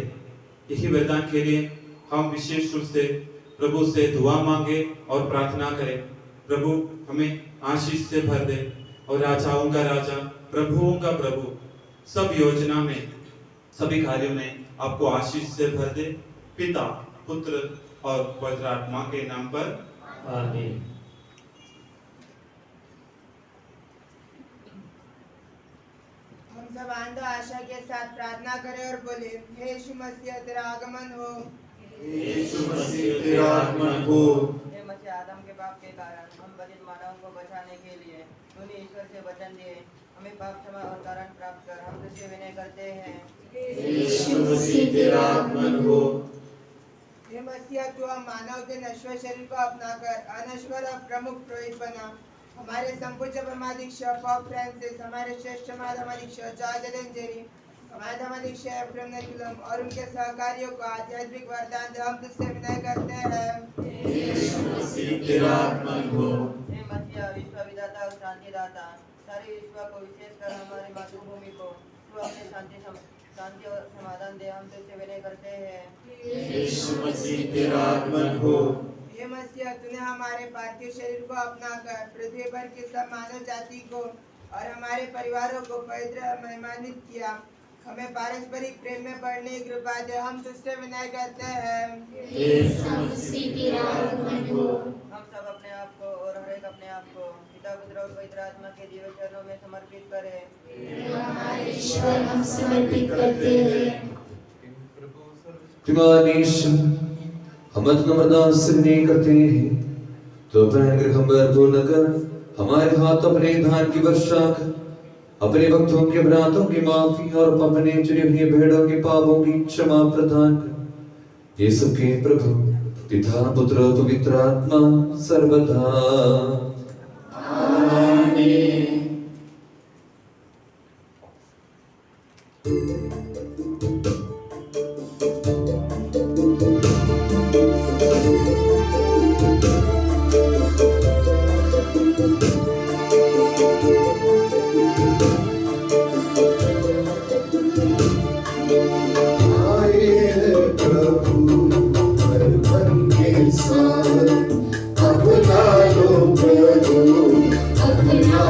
यही वरदान के लिए हम विशेष रूप से प्रभु से दुआ मांगे और प्रार्थना करें। प्रभु हमें आशीष से भर दे और राजाओं का राजा, प्रभुओं का प्रभु सब योजना में, सभी कार्यों में आपको आशीष से भर दे। पिता, पुत्र और पवित्र आत्मा के नाम पर आमीन। हम सब आनंद आशा के साथ प्रार्थना करें और बोले, हे यीशु मसीह तेरा आगमन हो। यीशु मसीह तेरा आगमन हो। हे मसीह, आदम के पाप के कारण हम पतित मानव को बचाने के लिए तूने ईश्वर से वचन दिए, हमें पाप क्षमा और कारण प्राप्त कर हम तुझसे विनय करते हैं। यीशु मसीह तेरा आगमन हो। हे मसीह, तू हम मानव के नश्वर शरीर को अपनाकर अनश्वर और प्रमुख पुरोहित बना। हमारे संपूज्य परमाधीश्वर पॉप फ्रांसिस, हमारे श्रेष्ठ महाधर्माधीश्वर जॉर्ज एलेंजेरी, हमारे धर्माधीश्वर एफ्रेम नेकुलम और उनके सहकारियों को आध्यात्मिक वरदान दे, हम तुझसे विनय करते हैं। यीशु मसीह तेरा आगमन हो। हे मसीह, विश्व विधाता और शांतिदाता, सारे विश्व को विशेषकर हमारी मातृभूमि को तू अपने शांति और समाधान दे, हम तुझसे विनय करते हैं। यीशु मसीह तेरा आगमन हो। हे मसीह, तूने हमारे पार्थिव शरीर को अपनाकर पृथ्वी पर की सब मानव जाति को और हमारे परिवारों को पवित्र और महिमान्वित किया। हमें पारस्परिक प्रेम में बढ़ने की कृपा दे, हम तुझसे विनय करते हैं। यीशु मसीह तेरा आगमन हो। हम सब अपने आप को और हर एक अपने आप को पिता, पुत्र और पवित्र आत्मा के दिव्य चरणों में समर्पित करें। हमारे ईश्वर हम समर्पित करते हैं। हम नम्रता से विनय करते हैं, तो अपने गृह पूर्ण कर हमारे हाथ अपने धान की वर्षा कर, अपने भक्तों के अपराधों की माफी और अपने चुने हुए भेड़ों के पापों की क्षमा प्रदान कर। ये सबके प्रभु पिता, पुत्र और पवित्र आत्मा सर्वदा आमीन। अपना लो प्रभु, अपना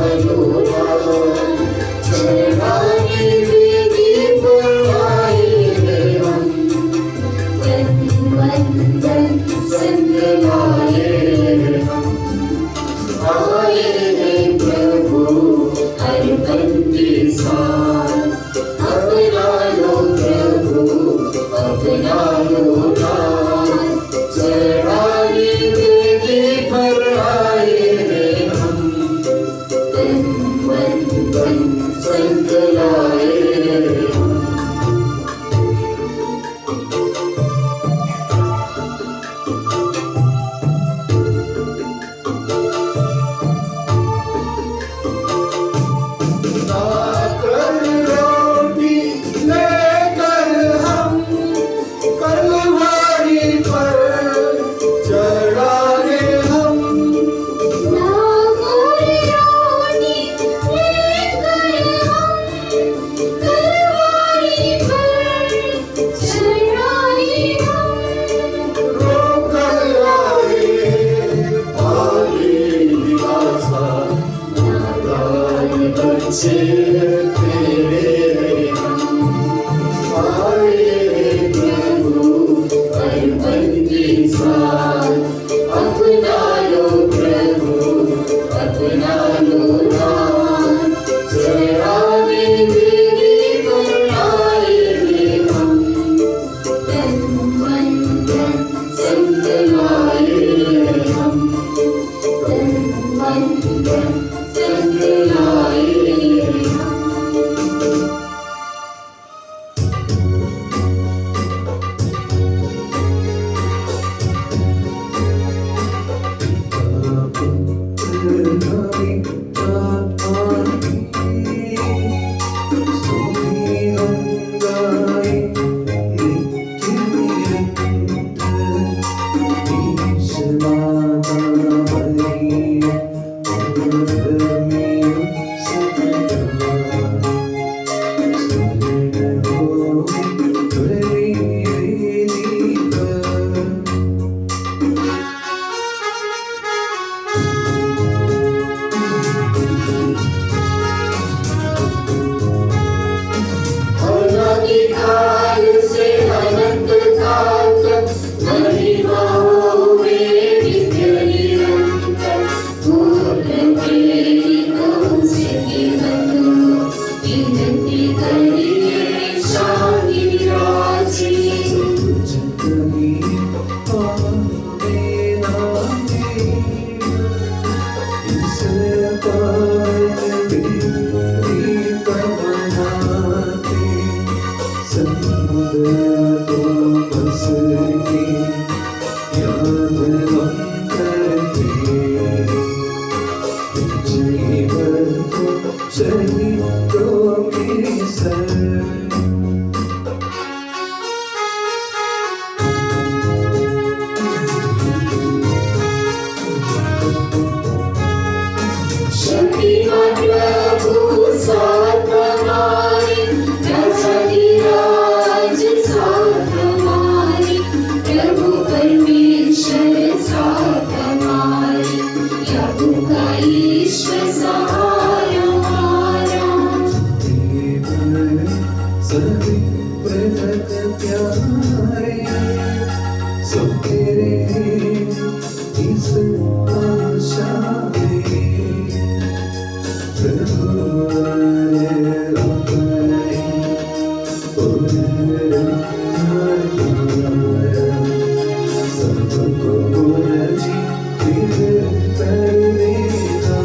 हमारे सब तेरे इस आशा में प्रभु सबको जीवित करने का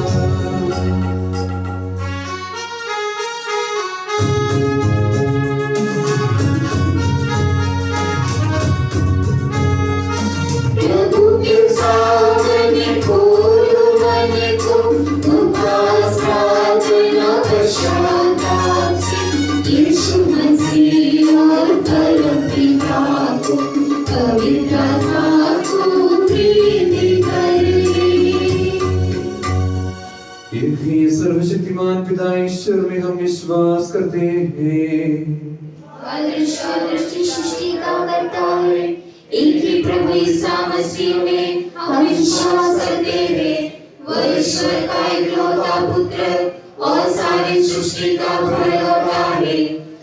प्रभु के सामने खोलो मन को, उपवास प्रार्थना पश्चाताप से यीशु मसीह और परमपिता को, पवित्र आत्मा को प्रीति करें। एक ही सर्वशक्तिमान पिता ईश्वर में हम विश्वास करते हैं। अदृश्य दृष्टि सृष्टि का करता है, एक ही प्रभु ईसा मसीह में हम विश्वास करते हैं। वह ईश्वर का इकलौता पुत्र और सारी सृष्टि का भरकर्ता है।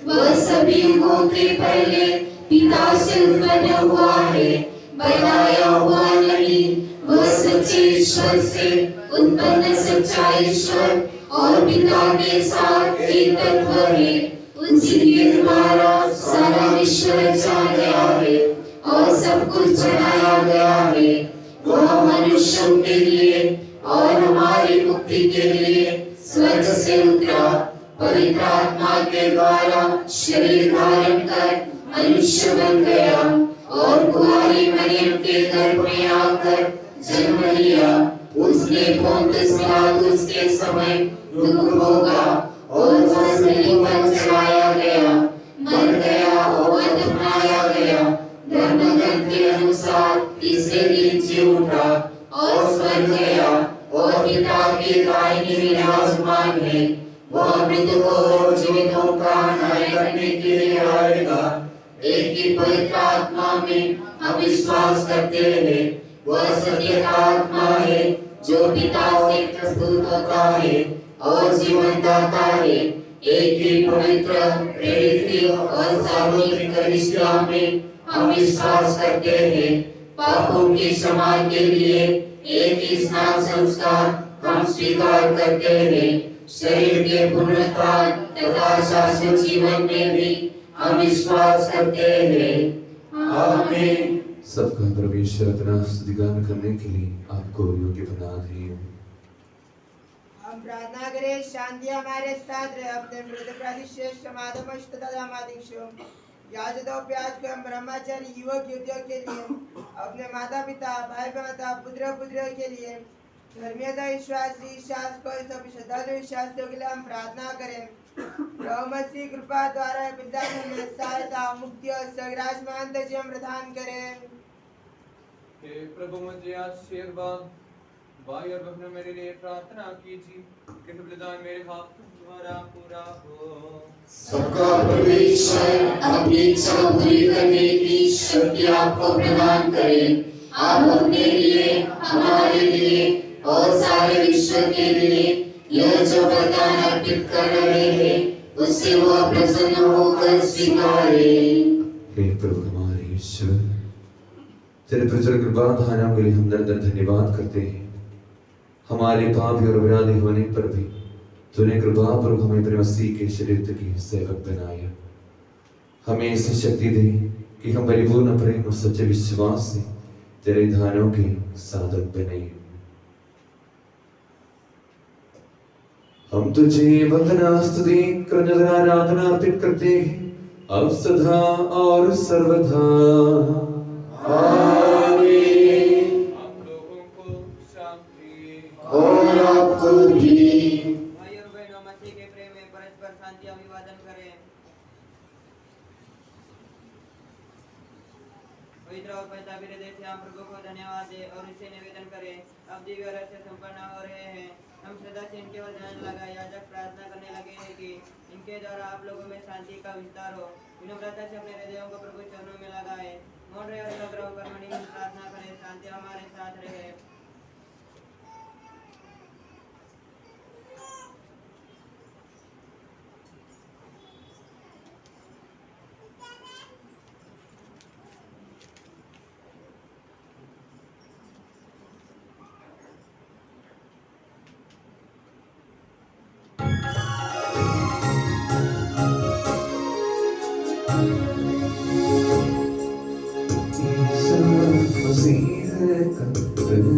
वह सभी युगों के पहले पिता से उत्पन्न हुआ है, बनाया हुआ नहीं। वह सच्चे ईश्वर से उत्पन्न सच्चा ईश्वर और पिता के साथ एक तत्व है। उसी के द्वारा सारा विश्व रचा गया है और सब कुछ बनाया गया है। वह मनुष्यों के लिए और हमारी मुक्ति के लिए स्वर्ग से उतरा, पवित्र आत्मा के द्वारा शरीर धारण कर मनुष्य बन गया और कुंवारी मरियम के गर्भ में आकर जन्म लिया। उसने पोंतुस पिलातुस के समय दुख भोगा और सलीब पर चढ़ाया गया, मर गया और दफनाया गया। धर्मग्रंथ के अनुसार तीसरे दिन जी उठा और स्वर्ग गया और पिता की दाहिनी में विराजमान है। वह मृतकों और जीवितों का न्याय करने के लिए आएगा। एक ही पवित्र आत्मा में हम विश्वास करते हैं। वह सत्य का आत्मा है जो पिता से प्रस्तुत होता है और जीवन दाता है। एक ही पवित्र प्रेरित और सार्वत्रिक कलीसिया में हम विश्वास करते हैं। पापों की क्षमा के लिए एक ही स्नान संस्कार हम स्वीकार करते हैं। शरीर के पुनरुत्थान तथा शाश्वत जीवन में भी हम विश्वास करते हैं। आमीन। सबका परमेश्वर अपना स्तुतिगान करने के लिए आपको योग्य बना दे। हम प्रार्थना करें, शांति हमारे साथ रहे। अपने मृत श्रेष्ठ माधव याजकों ब्रह्मचारी युवक युवतियों के लिए, अपने माता पिता भाई माता पुत्र पुत्रियों के लिए, धर्मीयता विश्वासी शासकों सभी श्रद्धालु विश्वासियों के लिए हम प्रार्थना करें। प्रभु मसीह कृपा द्वारा विद्यार्थी में सहायता मुक्ति और सगराजमान जीवन प्रदान करें। हे प्रभु मुझे आशीर्वाद भाई और बहनों मेरे लिए प्रार्थना कीजिए कि बलिदान मेरे हाथ द्वारा पूरा हो। सबका परमेश्वर अपनी इच्छा पूरी करने की शक्ति आपको प्रदान करे। आप अपने लिए, हमारे लिए और सारे विश्व के लिए यह जो बलिदान अर्पित कर रहे हैं, उससे वह प्रसन्न होकर स्वीकारे। हे प्रभु हमारे ईश्वर, तेरे प्रचुर कृपा दानों के लिए हम दर धन्यवाद करते हैं। हमारे पाप और अपराधी होने पर भी तूने कृपा पर हमें अपने मसीह के शरीर की सेवक बनाया। हमें ऐसी शक्ति दे कि हम परिपूर्ण प्रेम और सच्चे विश्वास से तेरे दानों के साधक बने। हम तुझे वंदना स्तुति कृतज्ञता आराधना अर्पित करते हैं अब सदा और सर्वदा। आमीन। आप लोगों को शांति। और आपको भी। भाई और बहनों, मसीह के प्रेम में परस्पर शांति अभिवादन करें। पवित्र और पवित्र हृदय से हम प्रभु को धन्यवाद दें और इसे निवेदन करें। अब दिव्य रहस्य संपन्न हो रहे हैं। हम श्रद्धा से इनके ओर ध्यान लगाए। याजक प्रार्थना करने लगे हैं कि इनके द्वारा आप लोगों में शांति का विस्तार हो। विनम्रता से अपने हृदयों को प्रभु चरणों में लगाए। मौन रहे और एकाग्र होकर मणि में प्रार्थना करें। शांति हमारे साथ रहे।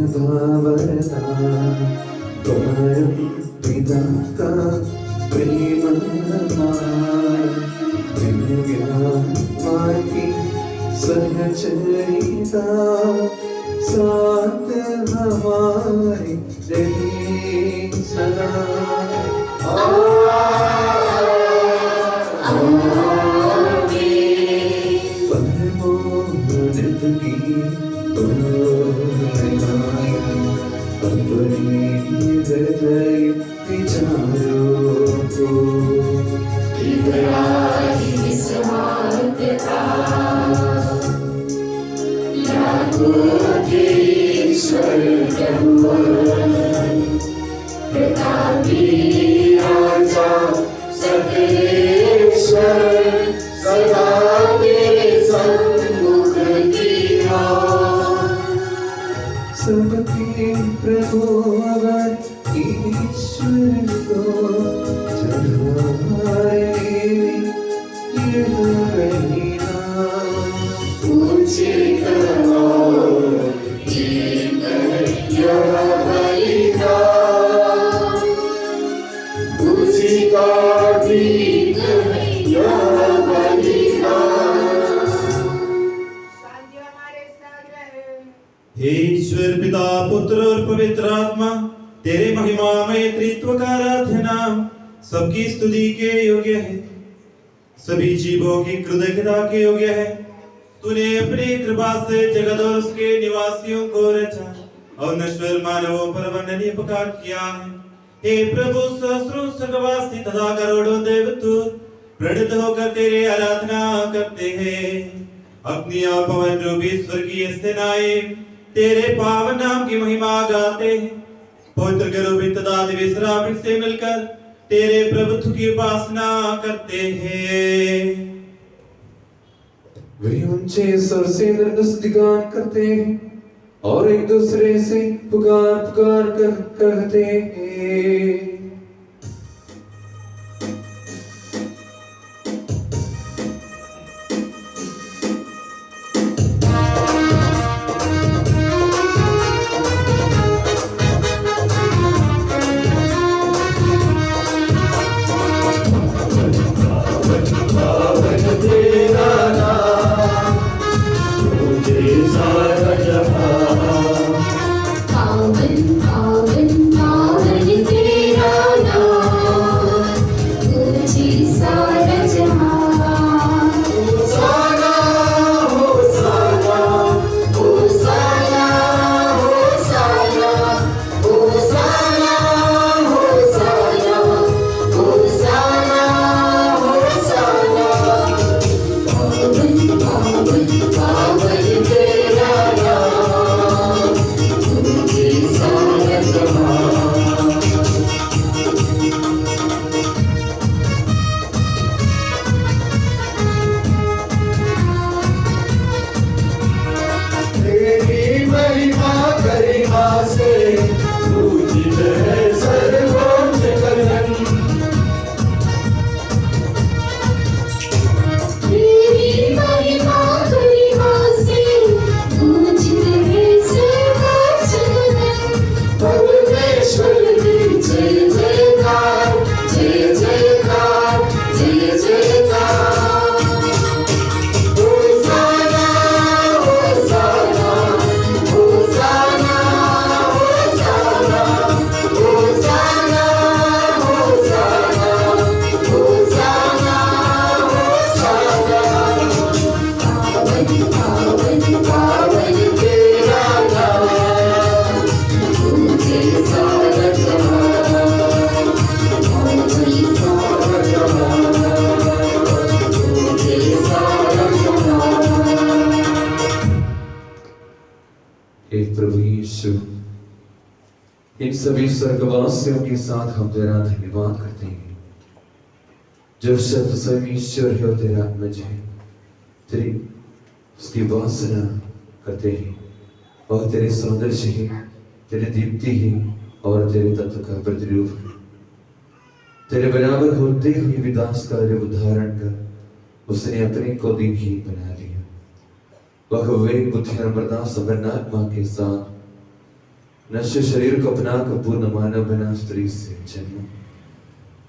भावरदान परम पिता का प्रेममय विज्ञान की सहचरिता साथ हमारे रहे सदा। परमोन्नत की ओराई अपने हृदय विचारों को इब्राहिम निस्वार्थता याकूब के ईश्वर प्रभु प्रतापी राजा सर्वेश्वर सदा तेरे सम्मुख किया। सबके प्रभु अवर ईश्वर को चढ़ाए यह बलिदान। ऊंचे करो जीवन यह बलिदान, ऊंची काटी यह बलिदान। शांति हमारे साथ रहे। हे ईश्वर पिता पुत्र और पवित्र आत्मा, तेरे महिमामय त्रित्व का आराध्य नाम सबकी स्तुति के योग्य है, सभी जीवों की कृतज्ञता के योग्य है। तूने अपनी कृपा से जगत और उसके निवासियों को रचा और नश्वर मानवों पर वंदनीय उपकार किया है। हे प्रभु, सहस्रों स्वर्गवासी तथा करोड़ों देवदूत प्रणित होकर तेरे आराधना करते हैं। अपनी पवन रूपी स्वर्गीय सेनाएं तेरे पावन नाम की महिमा गाते हैं। पवित्र केरूबिन तथा दिव्य सराफिन से मिलकर तेरे प्रभुत्व की उपासना करते हैं। वे ऊंचे स्वर से नृत्य गान करते हैं और एक दूसरे से पुकार पुकार कर कहते हैं। पावन पावन पावन तेरा नाम, ऊंची सारा जहां। होसाना होसाना होसाना होसाना होसाना होसाना होसाना होसाना। पावन पावन पावन तेरा नाम, ऊंची सारा जहां। तेरी महिमा गरिमा से पूजित है सर्वोच्च गगन। तेरी महिमा गरिमा से पूजित है सर्वोच्च गगन। परमेश्वर की जय जयकार जय जयकार जय जयकार। होसाना होसाना होसाना होसाना होसाना होसाना होसाना होसाना। पावन पावन पावन तेरा नाम, ऊंचे सारा जहां। ऊंचे सारा जहां, ऊंचे सारा जहां। हे प्रभु यीशु, इन सभी स्वर्गवासियों के साथ हम तेरा धन्यवाद करते हैं जो शब्द स्वयं ईश्वर है और तेरा आत्मज है। तेरी उसकी वासना करते हैं और तेरे सौंदर्य ही, तेरी दीप्ति ही और तेरे तत्व का प्रतिरूप है। तेरे बराबर होते हुए विदास का जब उदाहरण कर उसने अपने को दीपहीन बना लिया वह विवेक बुद्धि और बर्दाश्त संपन्न आत्मा के साथ नश्वर शरीर को अपना कर पूर्ण मानव बना स्त्री से जन्मा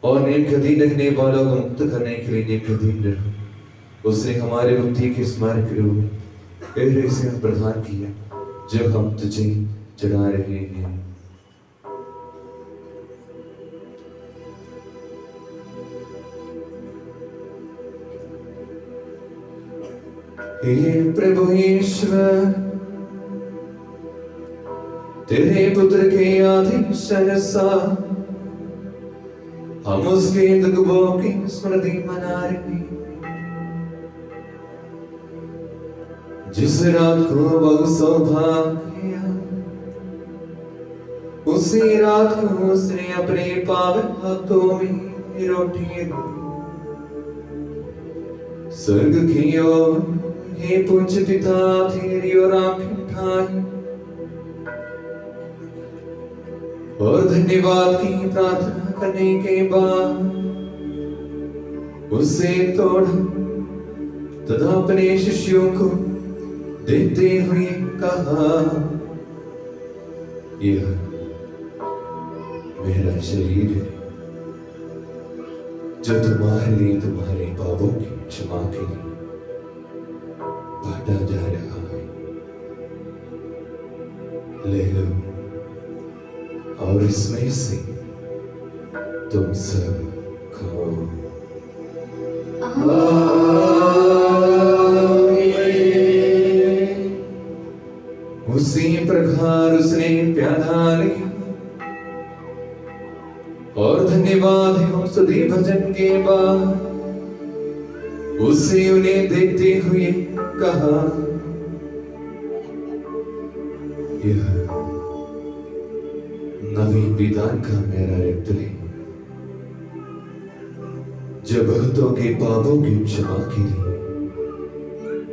और नियम के अधीन रहने वालों को मुक्त करने के लिए नियम के अधीन रहा। उसने हमारे मुक्ति के स्मारक के रूप में पहले से प्रदान किया जब हम तुझे चढ़ा रहे हैं। हे प्रभु ईश्वर, तेरे पुत्र के आदेश अनुसार हम उसके दुखों की स्मृति मना रहे हैं। जिस रात को वह सौभाग्य उसी रात को उसने अपने पावन हाथों में रोटी ली। स्वर्ग की ओर हे पूज्य पिता तेरी ओर आंखें उठाई और धन्यवाद की प्रार्थना करने के बाद उसे तोड़ा तथा अपने शिष्यों को देते हुए कहा, यह मेरा शरीर है जो तुम्हारे लिए तुम्हारे पापों की क्षमा के लिए बांटा जा रहा है। ले लो और इसमें से तुम सब खाओ। उसी प्रकार उसने प्याला लिया और धन्यवाद एवं स्तुति भजन के बाद उसे उन्हें देखते हुए कहा, यह नवी विधान का मेरा रक्त है जो बहुतों के पापों की क्षमा के लिए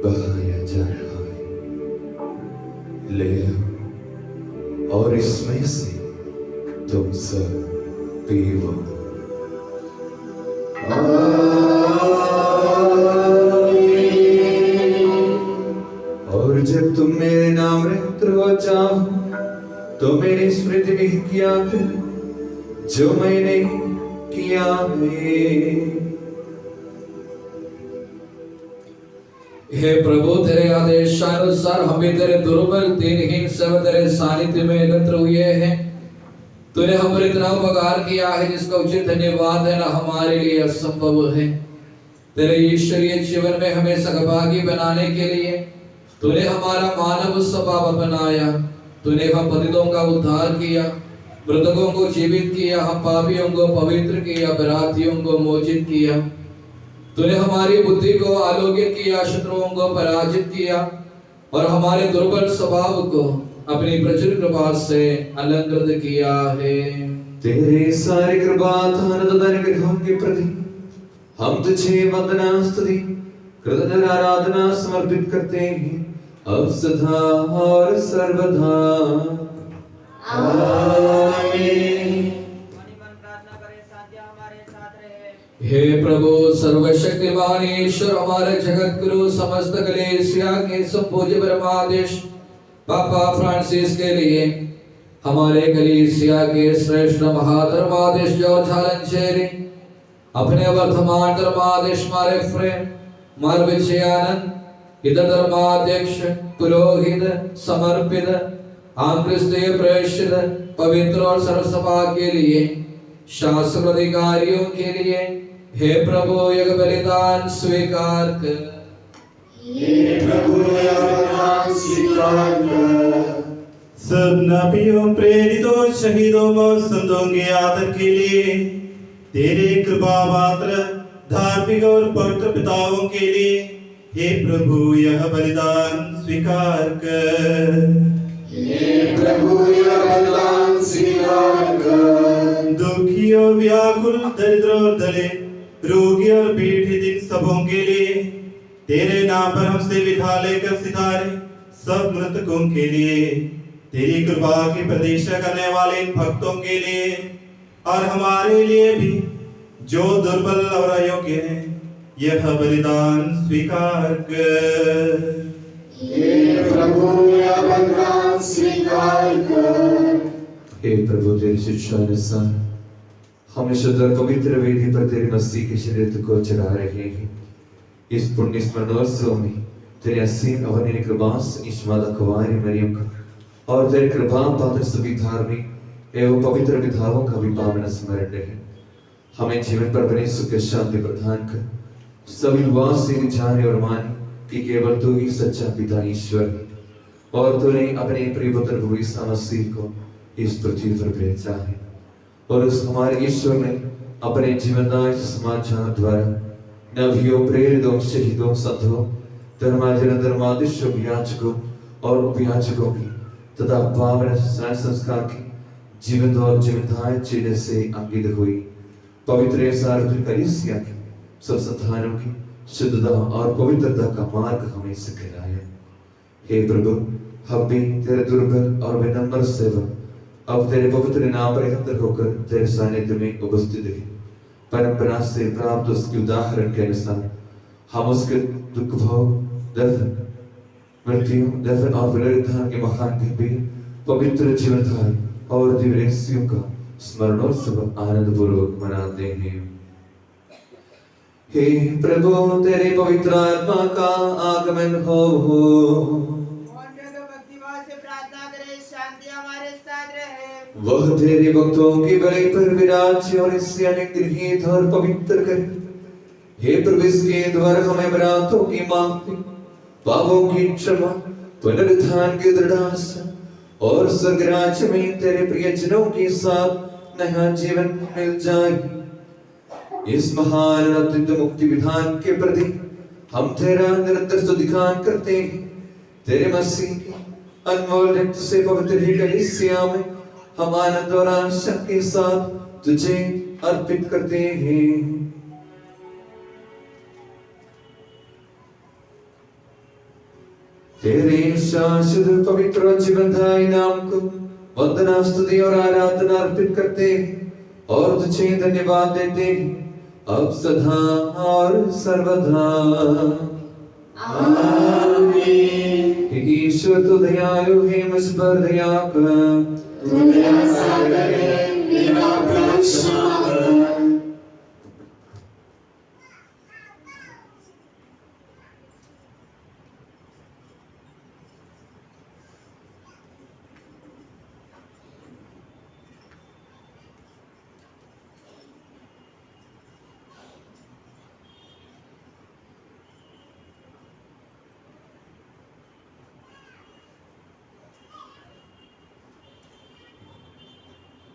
बहाया जा रहा है। ले लो और इसमें से तुम सब पीओ। और जब तुम मेरे नाम रहते हो चाहो तो मेरी स्मृति भी किया कर जो मैंने किया है। हे प्रभु, तेरे आदेशानुसार हम भी तेरे दुर्बल दीनहीन सब तेरे सानिध्य में एकत्र हुए हैं। तूने हम पर इतना उपकार किया है जिसका उचित धन्यवाद है ना हमारे लिए असंभव है। तेरे ईश्वरीय जीवन में हमें सहभागी बनाने के लिए तूने हमारा मानव स्वभाव बनाया। तूने हम पतितों का उद्धार किया, मृतकों को जीवित किया, हम पापियों को पवित्र किया, अपराधियों को मोचित किया। तूने हमारी बुद्धि को आलोकित किया, शत्रुओं को पराजित किया और हमारे दुर्बल स्वभाव को अपनी प्रचुर कृपा से अलंकृत किया है। तेरे सारे कृपा अनुग्रहों के प्रति हम तुझे वंदना स्तुति कृतज्ञता आराधना समर्पित करते हैं अब सदा और सर्वदा। आमीन। हे प्रभु, सर्वशक्तिमान ईश्वर, हमारे जगत गुरु समस्त कलीसिया के संपूज्य परमादेश पापा फ्रांसिस के लिए, हमारे कलीसिया के श्रेष्ठ महाधर्मादेश जॉर्ज हालनचेरी, अपने वर्तमान धर्मादेश मारे फ्रेंड मार्विचयानंद, इधर धर्माध्यक्ष पुरोहित समर्पित आंक्रिस्तीय प्रेषित पवित्र और सर्वसभा के लिए, शास्त्र अधिकारियों के लिए, हे प्रभु यह बलिदान स्वीकार कर। हे प्रभु यह बलिदान स्वीकार कर। सब नबियों, प्रेरितों, शहीदों और संतों के आदर के लिए, तेरे कृपा पात्र धार्मिक और पवित्र पिताओं के लिए, हे प्रभु यह बलिदान स्वीकार कर। हे प्रभु यह बलिदान स्वीकार कर। दुखी और व्याकुल, दरिद्र और दलित, रोगी और पीड़ित इन सबों के लिए, तेरे नाम पर हमसे विधा लेकर सिधारे सब मृतकों के लिए, तेरी कृपा की प्रतीक्षा करने वाले इन भक्तों के लिए और हमारे लिए भी जो दुर्बल और अयोग्य हैं, यह बलिदान स्वीकार कर। हे प्रभु मेरा बलिदान स्वीकार कर। हे प्रभु तेरी शिक्षा अनुसार हम शुद्ध और पवित्र वेदी पर तेरे मसीह के शरीर को चढ़ा रहे हैं। इस पुण्य स्मरणोत्सव में तेरे असीम अवनीय कृपा से इस माता कुंवारी मरियम का और तेरे कृपा पात्र सभी धार्मिक एवं पवित्र विधाओं का भी पावन स्मरण रहे। हमें जीवन पर बने सुख शांति प्रदान कर सभी विश्वास से जाने और माने कि केवल तू ही सच्चा पिता ईश्वर है और तूने अपने प्रिय पुत्र प्रभु यीशु मसीह को इस पृथ्वी पर भेजा है और उस हमारे ईश्वर ने अपने जीवनदायक समाचार द्वारा नबियों प्रेरितों शहीदों संतों धर्माचरण धर्माधीशों याचकों और उपयाचकों की तथा पावन स्नान संस्कार की जीवन और जीवनदायक चिन्ह से अंकित हुई पवित्र सार्वजनिक कलीसिया की सब संतानों की शुद्धता और पवित्रता का मार्ग हमें सिखाया। हे प्रभु हम भी तेरे दुर्बल और विनम्र सेवक अब तेरे पवित्र नाम पर एकत्र होकर तेरे सानिध्य में उपस्थित हैं। परंपरा से प्राप्त उसके उदाहरण के अनुसार हम उसके दुख भोग दर्द मृत्यु दफन और पुनरुत्थान के महान दिव्य पवित्र जीवनधार और दिव्य रहस्यों का स्मरणोत्सव आनंद पूर्वक मनाते हैं। हे प्रभु तेरे पवित्र आत्मा का आगमन हो। भक्तिभाव से प्रार्थना करें, शांति हमारे साथ रहे। वह तेरे भक्तों की बलि पर विराजे और इससे अनुग्रहित और पवित्र करे। हे प्रभु इसके द्वारा हमें अपराधों की माफी पापों की क्षमा पुनरुत्थान की दृढ़ आशा और स्वर्गराज्य में तेरे प्रियजनों के साथ नया जीवन मिल जाए। इस महान अत्यंत मुक्ति विधान के प्रति हम तेरा निरंतर स्तुतिगान करते हैं। तेरे मसीह के अनमोल रक्त से पवित्र ही कलीसिया में हम आनंद और आशा के साथ तुझे अर्पित करते हैं। तेरे शाश्वत पवित्र और जीवनदायी नाम को वंदना स्तुति और आराधना अर्पित करते हैं और तुझे धन्यवाद देते हैं अब सदा और सर्वदा। आमीन। ईश्वर तो दयालु है मुझ पर दया कर। तू दया सागर है, मेरा अपराध क्षमा कर।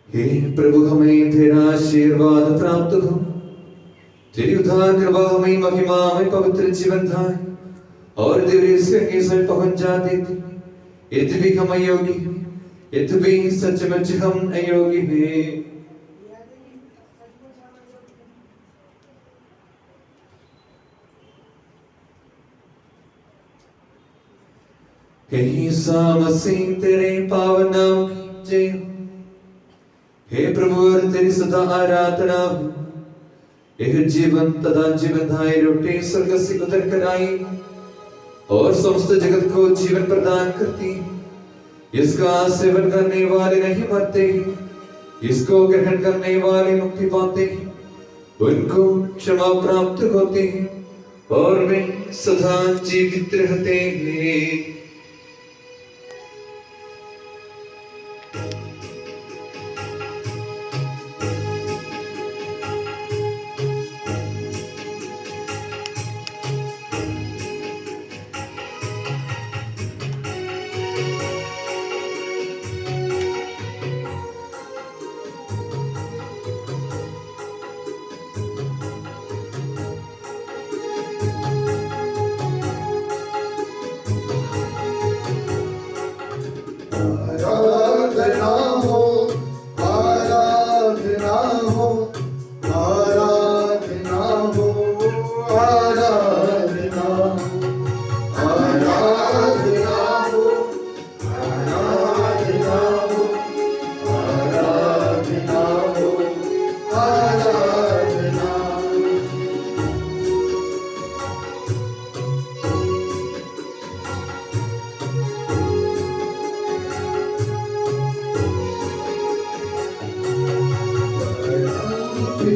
हे प्रभु हमें तेरा आशीर्वाद प्राप्त हो। तेरी उद्धार कृपा हमें महिमा में पवित्र जीवन धाय और दिव्य के संग पहुंच जाते थे। यद्यपि हम अयोग्य हैं, यद्यपि सचमुच हम अयोग्य हैं। हे ईसा मसीह तेरे पावन नाम की जय हो। हे प्रभु और तेरी सदा आराधना हो। यह जीवन तथा जीवनदायी रोटी स्वर्ग से उतर कर आई और समस्त जगत को जीवन प्रदान करती है। इसका सेवन करने वाले नहीं मरते हैं, इसको ग्रहण करने वाले मुक्ति पाते हैं। उनको क्षमा प्राप्त होती है और वे सदा जीवित रहते हैं।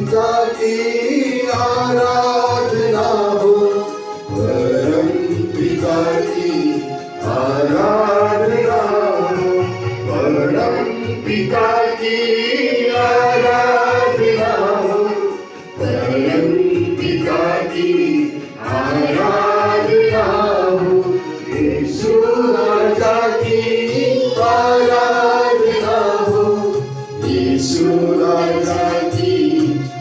पिता की आराधना हो, परम पिता की आराधना हो, परम पिता की आराधना हो, परम पिता की आराधना हो, यीशु राजा की आराधना हो, यीशु राजा की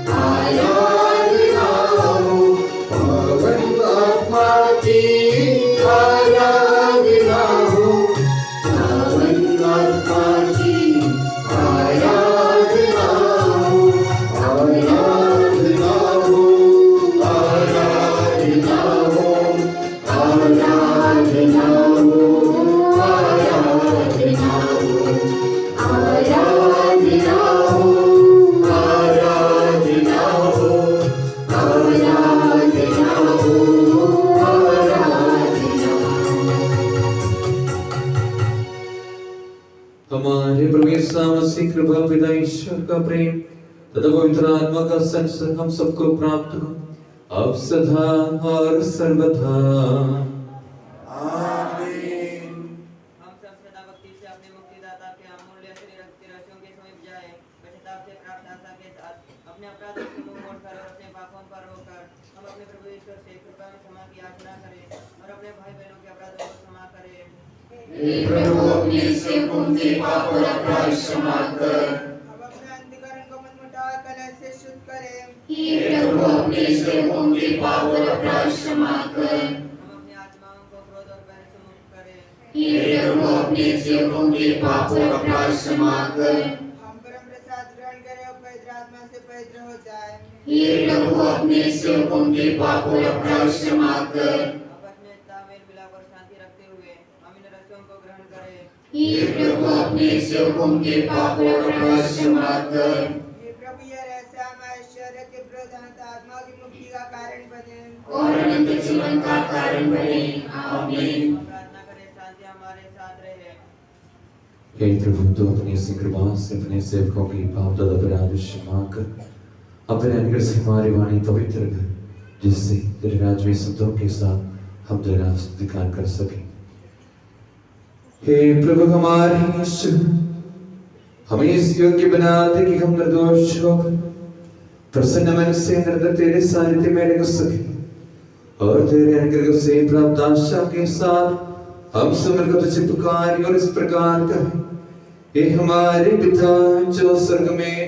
आराधना हो, पवन आत्मा की आराधना हो, पवन आत्मा की आराधना हो, आराधना हो, आराधना हो, आराधना हो, आराधना हो, आराधना हो, आराधना हो, आराधना हो, आराधना हो। हमारे प्रभु यीशु मसीह कृपा पिता ईश्वर का प्रेम तथा पवित्र आत्मा का संसर्ग हम सबको प्राप्त हो अब सदा और सर्वथा। आमीन। हम सब सदा भक्ति से अपने मुक्तिदाता के अमूल्य शरीर के रस्सियों के समीप जाए, पश्चाताप से प्राप्त आशा के साथ अपने अपराधों से मुंह मोड़कर और अपने पापों पर रोकर हम अपने प्रभु ईश्वर से कृपा में क्षमा की याचना करें और अपने भाई बहनों के अपराधों को क्षमा करें। हे प्रभु अपने सेवकों के पाप और अपराध क्षमा कर। अब अपने अंधकरण को मनमुटाव कलह से शुद्ध करें। हे प्रभु अपने सेवकों के पाप और अपराध क्षमा कर। हम अपनी आत्माओं को क्रोध और बैर से मुक्त करें। हे प्रभु अपने सेवकों के पाप और अपराध क्षमा कर। हम परम प्रसाद ग्रहण करें और पवित्र आत्मा से पवित्र हो जाए। हे प्रभु अपने सेवकों के पाप और अपराध क्षमा कर। आपस में तालमेल मिलाप और शांति रखते हुए हम इन रस्सियों को ग्रहण करें। हे प्रभु अपने सेवकों के पाप और अपराध क्षमा कर। हे प्रभु यह रहस्य हमारे शरीर के विरुद्ध अनंत आत्मा की मुक्ति का कारण बने और अनंत जीवन का कारण बने। आमीन। हम प्रार्थना करें शांति हमारे साथ रहे। हे प्रभु तू अपनी इस कृपा से अपने सेवकों की पाप तथा अपराध क्षमा कर, अपने अनुग्रह से हमारी वाणी पवित्र कर, जिससे तेरे राज्य में संतों के साथ हम तेरा स्तुतिगान कर सकें। हे प्रभु हमारे ईश्वर, हमें इस योग्य बना दे कि हम निर्दोष होकर प्रसन्न मन से निरंतर तेरे सानिध्य में रह सके और तेरे अनुग्रह से प्राप्त आशा के साथ हम समर्थ तुझे पुकारें और इस प्रकार कहें, हे हमारे पिता जो स्वर्ग में है,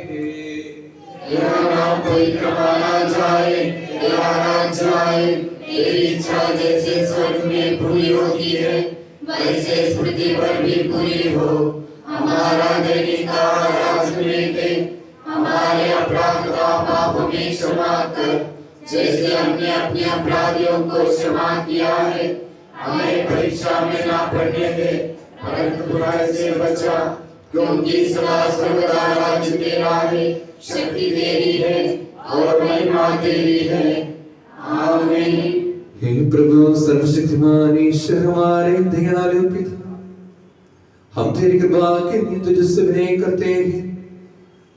तेरा नाम पवित्र माना जाए, तेरा राज्य आए, तेरी इच्छा जैसे स्वर्ग में पूरी होती है वैसे इस पृथ्वी पर भी पूरी हो। हमारा दैनिक आहार आज हमें दे, हमारे अपराध का पाप हमें क्षमा कर, जैसे हमने अपने अपराधियों को क्षमा किया है। हमें परीक्षा में ना पड़ने दे, परंतु बुराई से बचा, क्योंकि सदा सर्वदा राज्य तेरा है, शक्ति तेरी है और महिमा तेरी है। आमीन। हे प्रभु सर्वशक्तिमान ईश्वर हमारे दयालु पिता, हम तेरी कृपा के लिए तुझसे विनय करते हैं,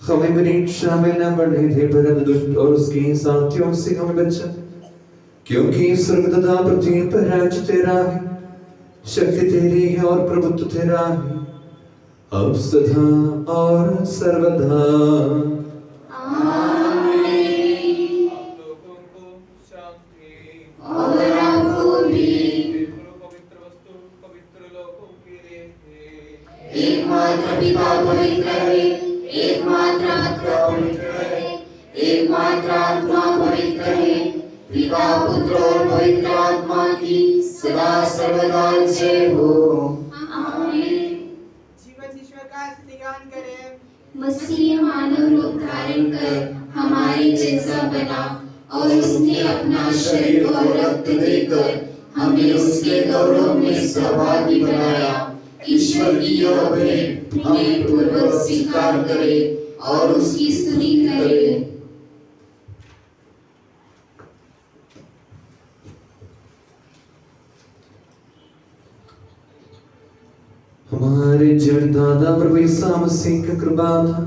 हमें परीक्षा में न पड़ने दे, परंतु दुष्ट और उसके साथियों से हमें बचा, क्योंकि स्वर्ग तथा पृथ्वी पर राज्य तेरा है, शक्ति तेरी है और प्रभुत्व तेरा है अब सदा और सर्वदा। आमीन। आप लोगों को शांति। और आपको भी। पवित्र वस्तु पवित्र लोगों के लिए है। एकमात्र पिता पवित्र है, एकमात्र आत्मा पवित्र है, एकमात्र आत्मा पवित्र है। पिता पुत्र और पवित्र आत्मा की सदा सर्वदा जय हो। आमीन। जीवन ईश्वर का स्तुतिगान करें। मसीह मानव रूप धारण कर हमारे जैसा बना और उसने अपना शरीर और रक्त देकर हमें उसके गौरव में सहभागी बनाया। ईश्वर की यह भेंट हमें पूर्वक स्वीकार करे और उसकी स्तुति करे। हमारे जीवनदाता प्रभु यीशु मसीह की कृपा था,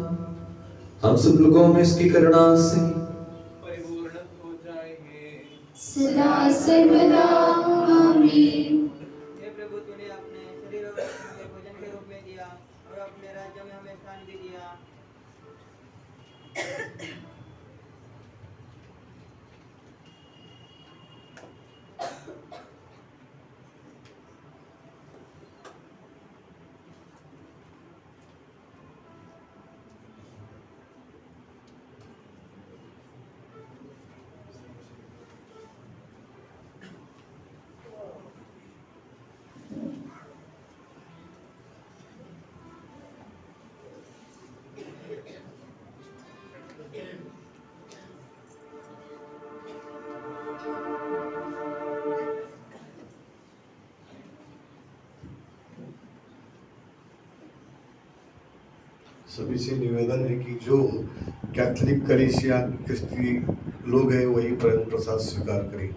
हम सब लोगों में इसकी करुणा से सदा सर्वदा आमीन। हे प्रभु, तूने अपने शरीर और रक्त हमें भोजन के रूप में दिया और अपने राज्य में हमें स्थान भी दिया। सभी से निवेदन है कि जो कैथोलिक कलीसिया क्रिस्ती लोग हैं वही प्रेम प्रसाद स्वीकार करें।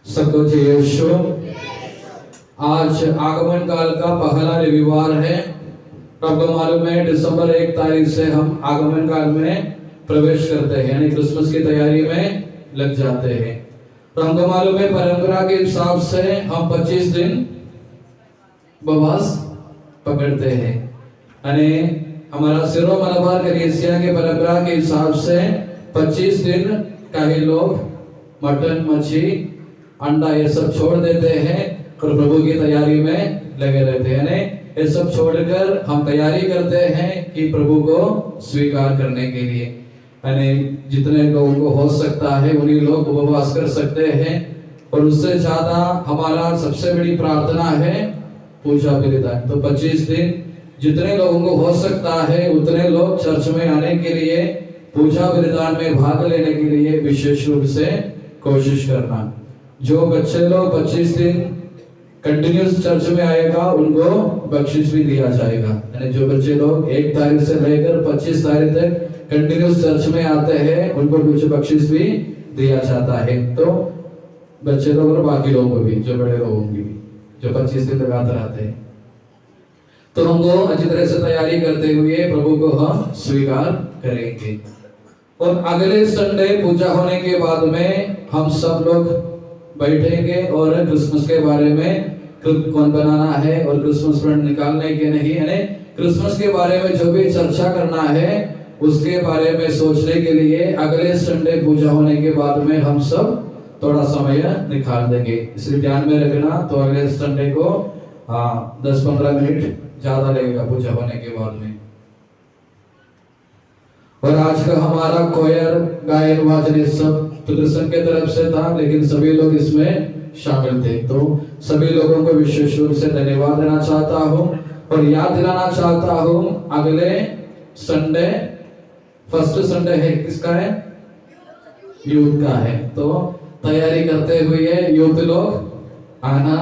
संतोष यीशु, आज आगमन काल का पहला रविवार है। आपको मालूम है दिसंबर 1 तारीख से हम आगमन काल में प्रवेश करते हैं, यानी क्रिसमस की तैयारी में लग जाते हैं। तो हमको मालूम है परंपरा के हिसाब से हम 25 दिन उपवास पकड़ते हैं, यानी हमारा सिरो मलबार कलीसिया के परंपरा के हिसाब से 25 दिन का ही लोग मटन, मच्छी, अंडा ये सब छोड़ देते हैं और प्रभु की तैयारी में लगे रहते हैं। ये सब छोड़कर हम तैयारी करते हैं कि प्रभु को स्वीकार करने के लिए। यानी जितने लोगों को हो सकता है उन्हीं लोग उपवास कर सकते हैं। और उससे ज्यादा हमारा सबसे बड़ी प्रार्थना है पूजा बलिदान। तो 25 दिन जितने लोगों को हो सकता है उतने लोग चर्च में आने के लिए, पूजा बलिदान में भाग लेने के लिए विशेष रूप से कोशिश करना। जो बच्चे लोग 25 दिन कंटिन्यूस चर्च में आएगा उनको बख्शिश भी दिया जाएगा। यानी जो बच्चे लोग 1 तारीख से लेकर 25 तारीख तक कंटिन्यूस चर्च में आते हैं उनको कुछ बख्शिश भी दिया जाता है। तो बच्चे लोग और बाकी लोगों को भी, जो बड़े लोगों की भी, जो 25 दिन लगातार आते हैं। तो हमको अच्छी तरह से तैयारी करते हुए प्रभु को हम स्वीकार करेंगे। और अगले संडे पूजा होने के बाद में हम सब लोग बैठेंगे और क्रिसमस के बारे में कौन बनाना है और क्रिसमस फ्रेंड निकालने के नहीं, यानी क्रिसमस के बारे में जो भी चर्चा करना है उसके बारे में सोचने के लिए अगले संडे पूजा होने के बाद में हम सब थोड़ा समय निकाल देंगे। इसलिए ध्यान में रखना। तो अगले संडे को 10-15 मिनट ज्यादा लगेगा पूजा होने के बाद में। और आज का हमारा कोयर, गायन, वादन सब प्रदर्शन के तरफ से था, लेकिन सभी लोग इसमें शामिल थे। तो सभी लोगों को विशेष रूप से धन्यवाद देना चाहता हूँ और याद दिलाना चाहता हूँ अगले संडे, फर्स्ट संडे है, किसका है? यूथ का है। तो तैयारी करते हुए यूथ लोग आना,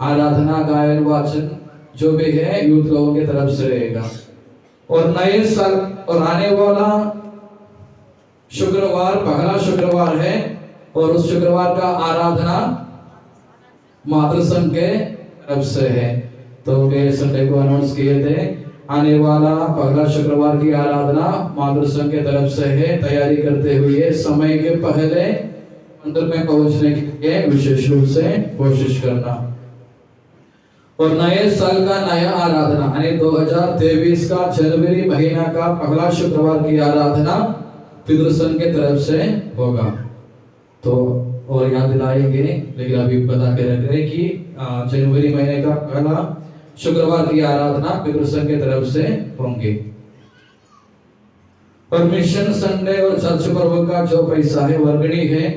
आराधना, गायन, वाचन जो भी है यूथ लोगों की तरफ से रहेगा। और नए साल और आने वाला शुक्रवार पहला शुक्रवार है और उस शुक्रवार का आराधना मातृ संघ के तरफ से है। तो ये संडे को अनाउंस किए थे, आने वाला पहला शुक्रवार की आराधना मातृ संघ के तरफ से है। तैयारी करते हुए समय के पहले मंदिर में पहुंचने के लिए विशेष रूप से कोशिश करना। और नए साल का नया आराधना यानी 2023 का जनवरी महीना का पहला शुक्रवार की आराधना पितृसंघ के तरफ से होगा। तो और याद दिलाएंगे, लेकिन अभी बता के रख रहे कि जनवरी महीने का पहला शुक्रवार की आराधना पितृसंघ के तरफ से होंगे। और मिशन संडे और चर्च पर्व का जो पैसा है, वर्गणी है,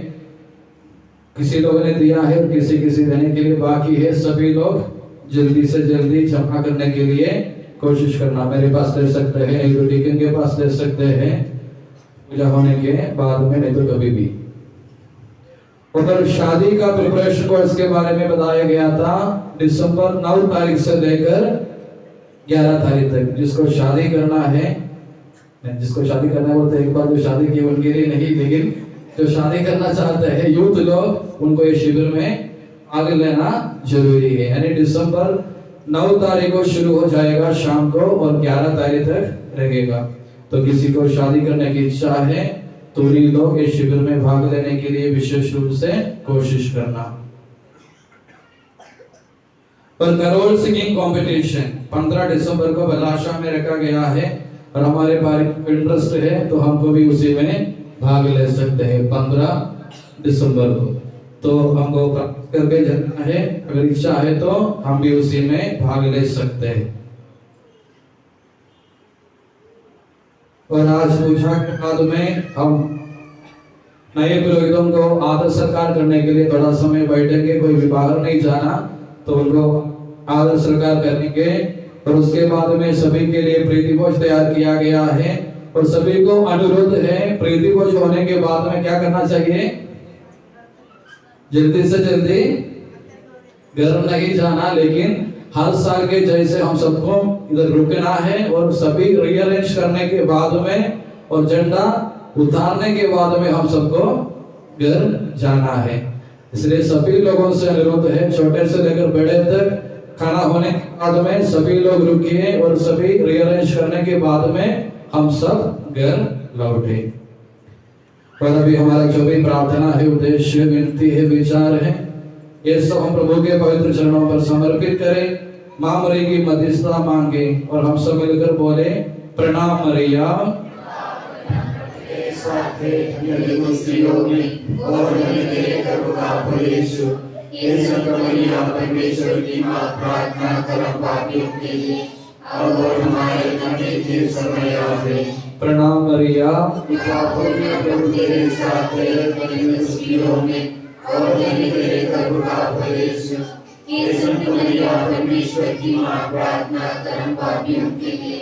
किसी लोगों ने दिया है और किसी देने के लिए बाकी है। सभी लोग जल्दी से जल्दी जमा करने के लिए कोशिश करना। मेरे पास दे सकते हैं, डीकन के पास दे सकते हैं पूजा होने के बाद में, नहीं तो कभी भी। और शादी का प्रिपरेशन कोर्स के बारे में बताया गया था। दिसंबर 9 तारीख से लेकर 11 तारीख तक जिसको शादी करना है, बोलते एक बार जो शादी की उनके लिए नहीं, लेकिन जो शादी करना चाहते हैं यूथ लोग, उनको ये शिविर में भाग लेना जरूरी है। यानी दिसंबर 9 तारीख को शुरू हो जाएगा शाम को और 11 तारीख तक रहेगा। तो किसी को शादी करने की इच्छा है तो उन्हीं लोग इस शिविर में भाग लेने के लिए विशेष रूप से कोशिश करना। और करोल सिंगिंग कंपटीशन 15 दिसंबर को बलाशा में रखा गया है और हमारे पास इंटरेस्ट है तो हमको भी उसी में भाग ले सकते हैं 15 दिसंबर को। तो हमको करके जाना है, अगर इच्छा है तो हम भी उसी में भाग ले सकते हैं। और आज पूजा के बाद में हम नए पुरोहितों को आदर सत्कार करने के लिए थोड़ा समय बैठेंगे। कोई भी बाहर नहीं जाना, तो उनको आदर सत्कार करेंगे। और उसके बाद में सभी के लिए प्रीति भोज तैयार किया गया है और सभी को अनुरोध है, प्रीति भोज होने के बाद में क्या करना चाहिए? जल्दी से जल्दी घर नहीं जाना, लेकिन हर साल के जैसे हम सबको इधर रुकना है और सभी रीअरेंज करने के बाद में और झंडा उतारने के बाद में हम सबको घर जाना है। इसलिए सभी लोगों से अनुरोध है, छोटे से लेकर बड़े तक, खाना होने के बाद में सभी लोग रुकिए और सभी रीअरेंज करने के बाद में हम सब घर लौटे। और अभी हमारा जो भी प्रार्थना है, उद्देश्य, विनती है, विचार है, ये सब हम प्रभु के पवित्र चरणों पर समर्पित करें। मां मरी की मध्यस्थता मांगे और हम सब मिलकर बोले, प्रणाम मरिया। परमेश्वर की मां, प्रार्थना कर हम पापियों के लिए अब और हमारे मरने के समय आमीन। प्रणाम मरिया। प्रभु तेरे साथ है, धन्य स्त्रियों में और धन्य तेरे गर्भ का फल यीशु। हे संत मरिया, परमेश्वर की मां, प्रार्थना कर हम पापियों के लिए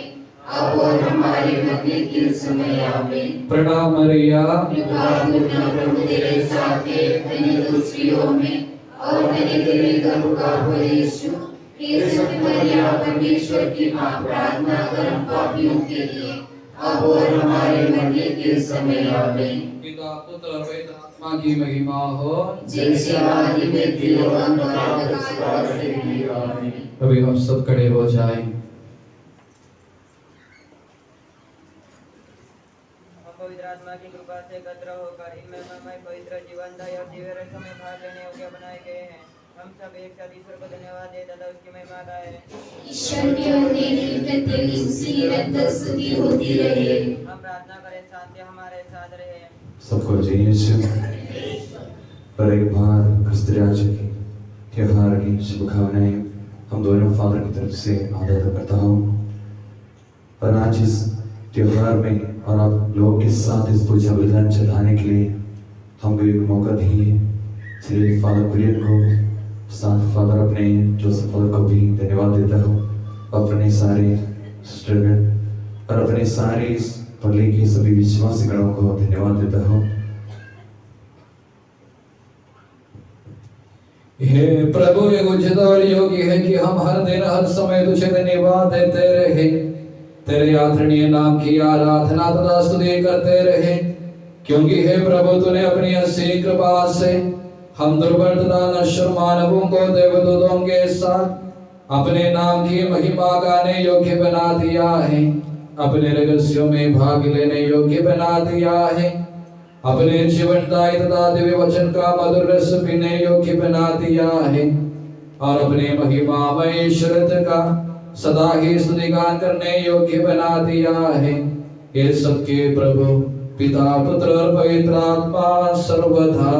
अब और हमारे मरने के समय आमीन। प्रणाम मरिया। प्रभु तेरे साथ है, धन्य स्त्रियों में और धन्य तेरे गर्भ का फल यीशु। हे संत मरिया, परमेश्वर की मां, प्रार्थना कर हम पापियों के लिए अब और हमारे मरने के समय आमीन। पिता पुत्र और पवित्र आत्मा की महिमा हो, जैसे आदि में थी और अंतकाल में सदा रहेगी। आमीन। अभी हम सब खड़े हो जाएं। पवित्र आत्मा की कृपा से एकत्र होकर इन महिमामय पवित्र जीवनदायी और दिव्य रसों में भाग लेने योग्य बनाए गए हैं। हम सब एक साथ ईश्वर को धन्यवाद दे तथा उसकी महिमा गाएं। ईश्वर के होने की प्रत्येक स्तुति निरंतर स्तुति होती रहे। हम प्रार्थना करें, शांति हमारे साथ रहे। सबको जय यीशु। पर एक बार क्रिस्तराज की त्योहार की शुभकामनाएं हम दोनों फादर की तरफ से आदर करता हूँ। और आज इस त्योहार में और आप लोगों के साथ इस पूजा बलिदान चढ़ाने के लिए हमको एक मौका दिए, इसलिए फादर कुरियन को साथ फादर अपने जोसेफ फादर को भी धन्यवाद देता हूँ। अपने सारे सिस्टरगण और अपने सारे इस पल्ले के सभी विश्वासी गणों को धन्यवाद देता हूँ। हे प्रभु, ये उचित और योग्य है कि हम हर दिन हर समय तुझे धन्यवाद देते रहे, तेरे आदरणीय नाम की आराधना तथा स्तुति करते रहे, क्योंकि हे प्रभु तूने अपनी असीम कृपा से हम दुर्बल तथा नश्वर मानवों को देवदूतों के साथ अपने नाम की महिमा गाने योग्य बना दिया है, अपने रहस्यों में भाग लेने योग्य बना दिया है, अपने जीवनदायी तथा दिव्य वचन का मधुर रस पीने योग्य बना दिया है, और अपने महिमामय शरीर का सदा ही स्तुतिगान करने योग्य बना दिया है। ये सबके प्रभु पिता पुत्र और पवित्र आत्मा सर्वदा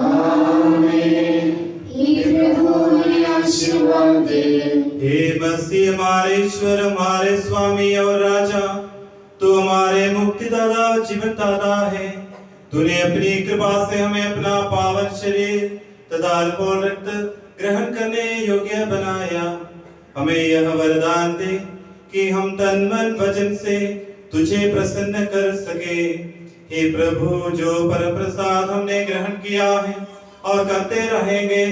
आमीन। हे प्रभु हमें आशीर्वाद दे। हे मसीह हमारे ईश्वर, हमारे स्वामी और राजा, तू हमारे मुक्तिदाता और जीवनदाता है। तूने अपनी कृपा से हमें अपना पावन शरीर तथा अल्पोल रक्त ग्रहण करने योग्य बनाया। हमें यह वरदान दे कि हम तन मन वचन से तुझे प्रसन्न कर सके। हे प्रभु, जो परम प्रसाद हमने ग्रहण किया है और करते रहेंगे,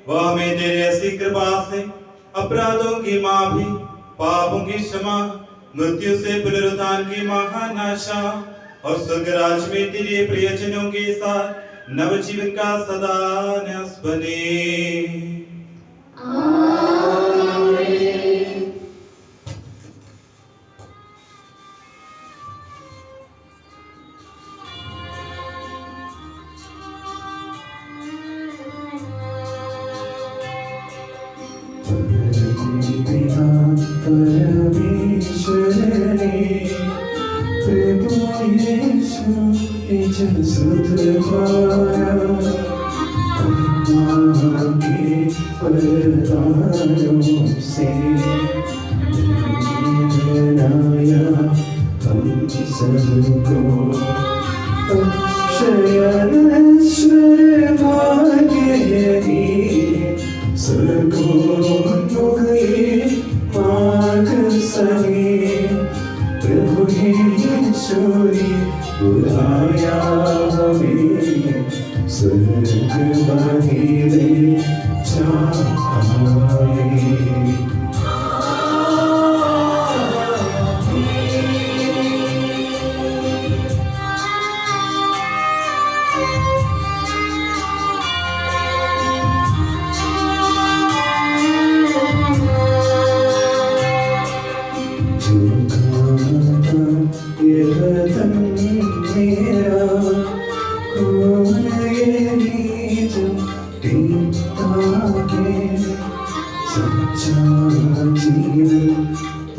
वह हमें तेरे असीम कृपा से अपराधों की माफी, पापों की क्षमा, मृत्यु से पुनरुत्थान की महान आशा और स्वर्ग राज्य में तेरे प्रियजनों के साथ नव जीवन का सदा न्यास बने।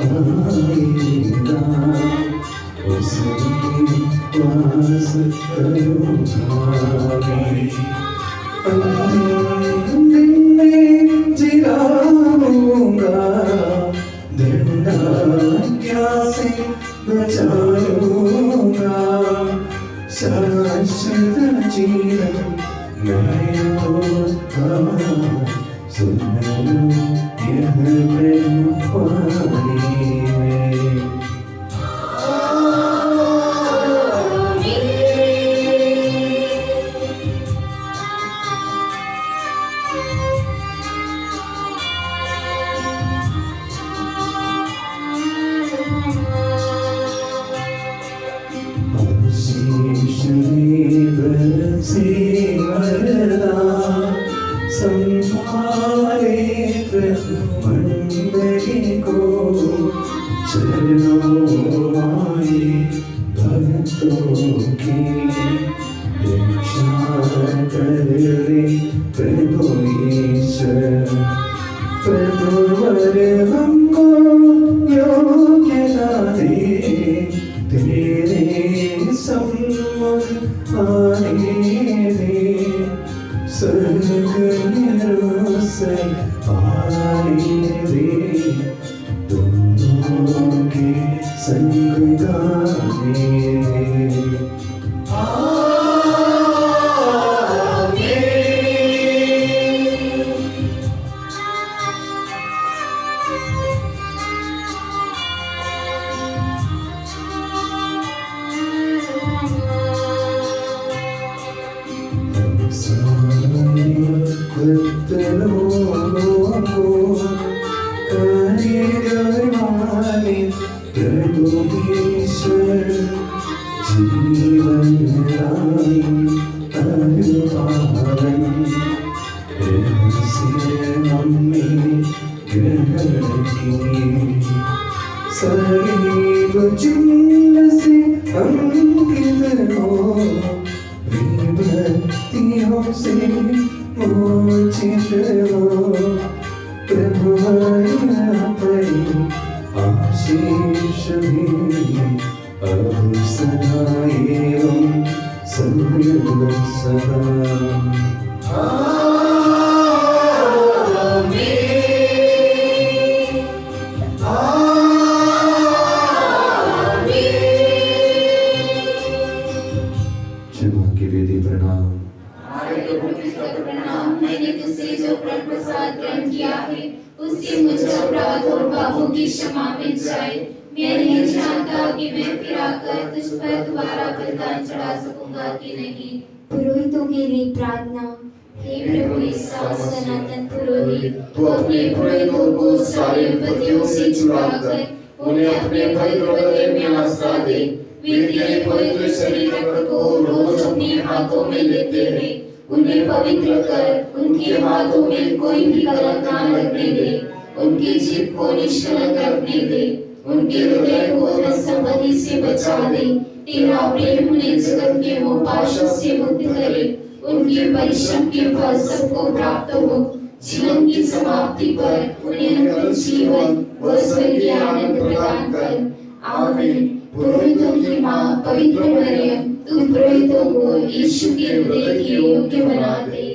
आएगा उसमें वास करूँगा अंतिम दिन में जिलाऊंगा धरना क्या से बचाऊंगा शाश्वत जीवन मैं होगा सुन लो यह प्रेम वाणी में संभाले मंडली को चलो आए भक्तों की रक्षा कर रे प्रभु ईश्वर प्रभुवर हमको योग्यता दे तेरे सम्मुख आने दे स्वर्ग से आने दे दोनों के संग गाने दे आशीष भी अब सदा एवं सदा क्षमा की विधि प्रणाम हमारे प्रभु पिता को प्रणाम। मैंने तुझसे जो प्रण प्रसाद ग्रहण किया है उससे मुझे अपराध और पापों की क्षमा मिल जाए। मैं नहीं जानता कि मैं फिर आकर तुझ पर दोबारा बलिदान चढ़ा सकूंगा कि नहीं। पुरोहितों के लिए प्रार्थना। हे प्रभु ईसा सनातन पुरोहित, तू अपने पुरोहितों को सारी विपत्तियों से छुड़ाकर उन्हें अपने पवित्र हृदय में आस्था दे। वे तेरे पवित्र शरीर रक्त को रोज अपने हाथों में लेते हैं। उन्हें पवित्र कर उनके हाथों में कोई भी कलंक न लगने दे। उनकी जीभ को निष्कलंक रखने दे। उनके हृदय को धन संपत्ति से बचा दे। तेरा प्रेम उन्हें जगत के मोह पाशों से मुक्त करे। उनके परिश्रम के फल सबको प्राप्त हो। जीवन की समाप्ति पर उन्हें अंतिम जीवन व स्वर्गीय आनंद प्रदान कर। आमीन। पुरोहितों की मां पवित्र मरियम, तू पुरोहितों को यीशु के हृदय के योग्य बना दे।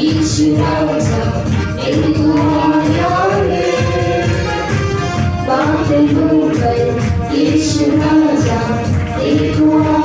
यीशु राजा मेरी दुआया है। बादलों पर यीशु राजा तेरी दुआ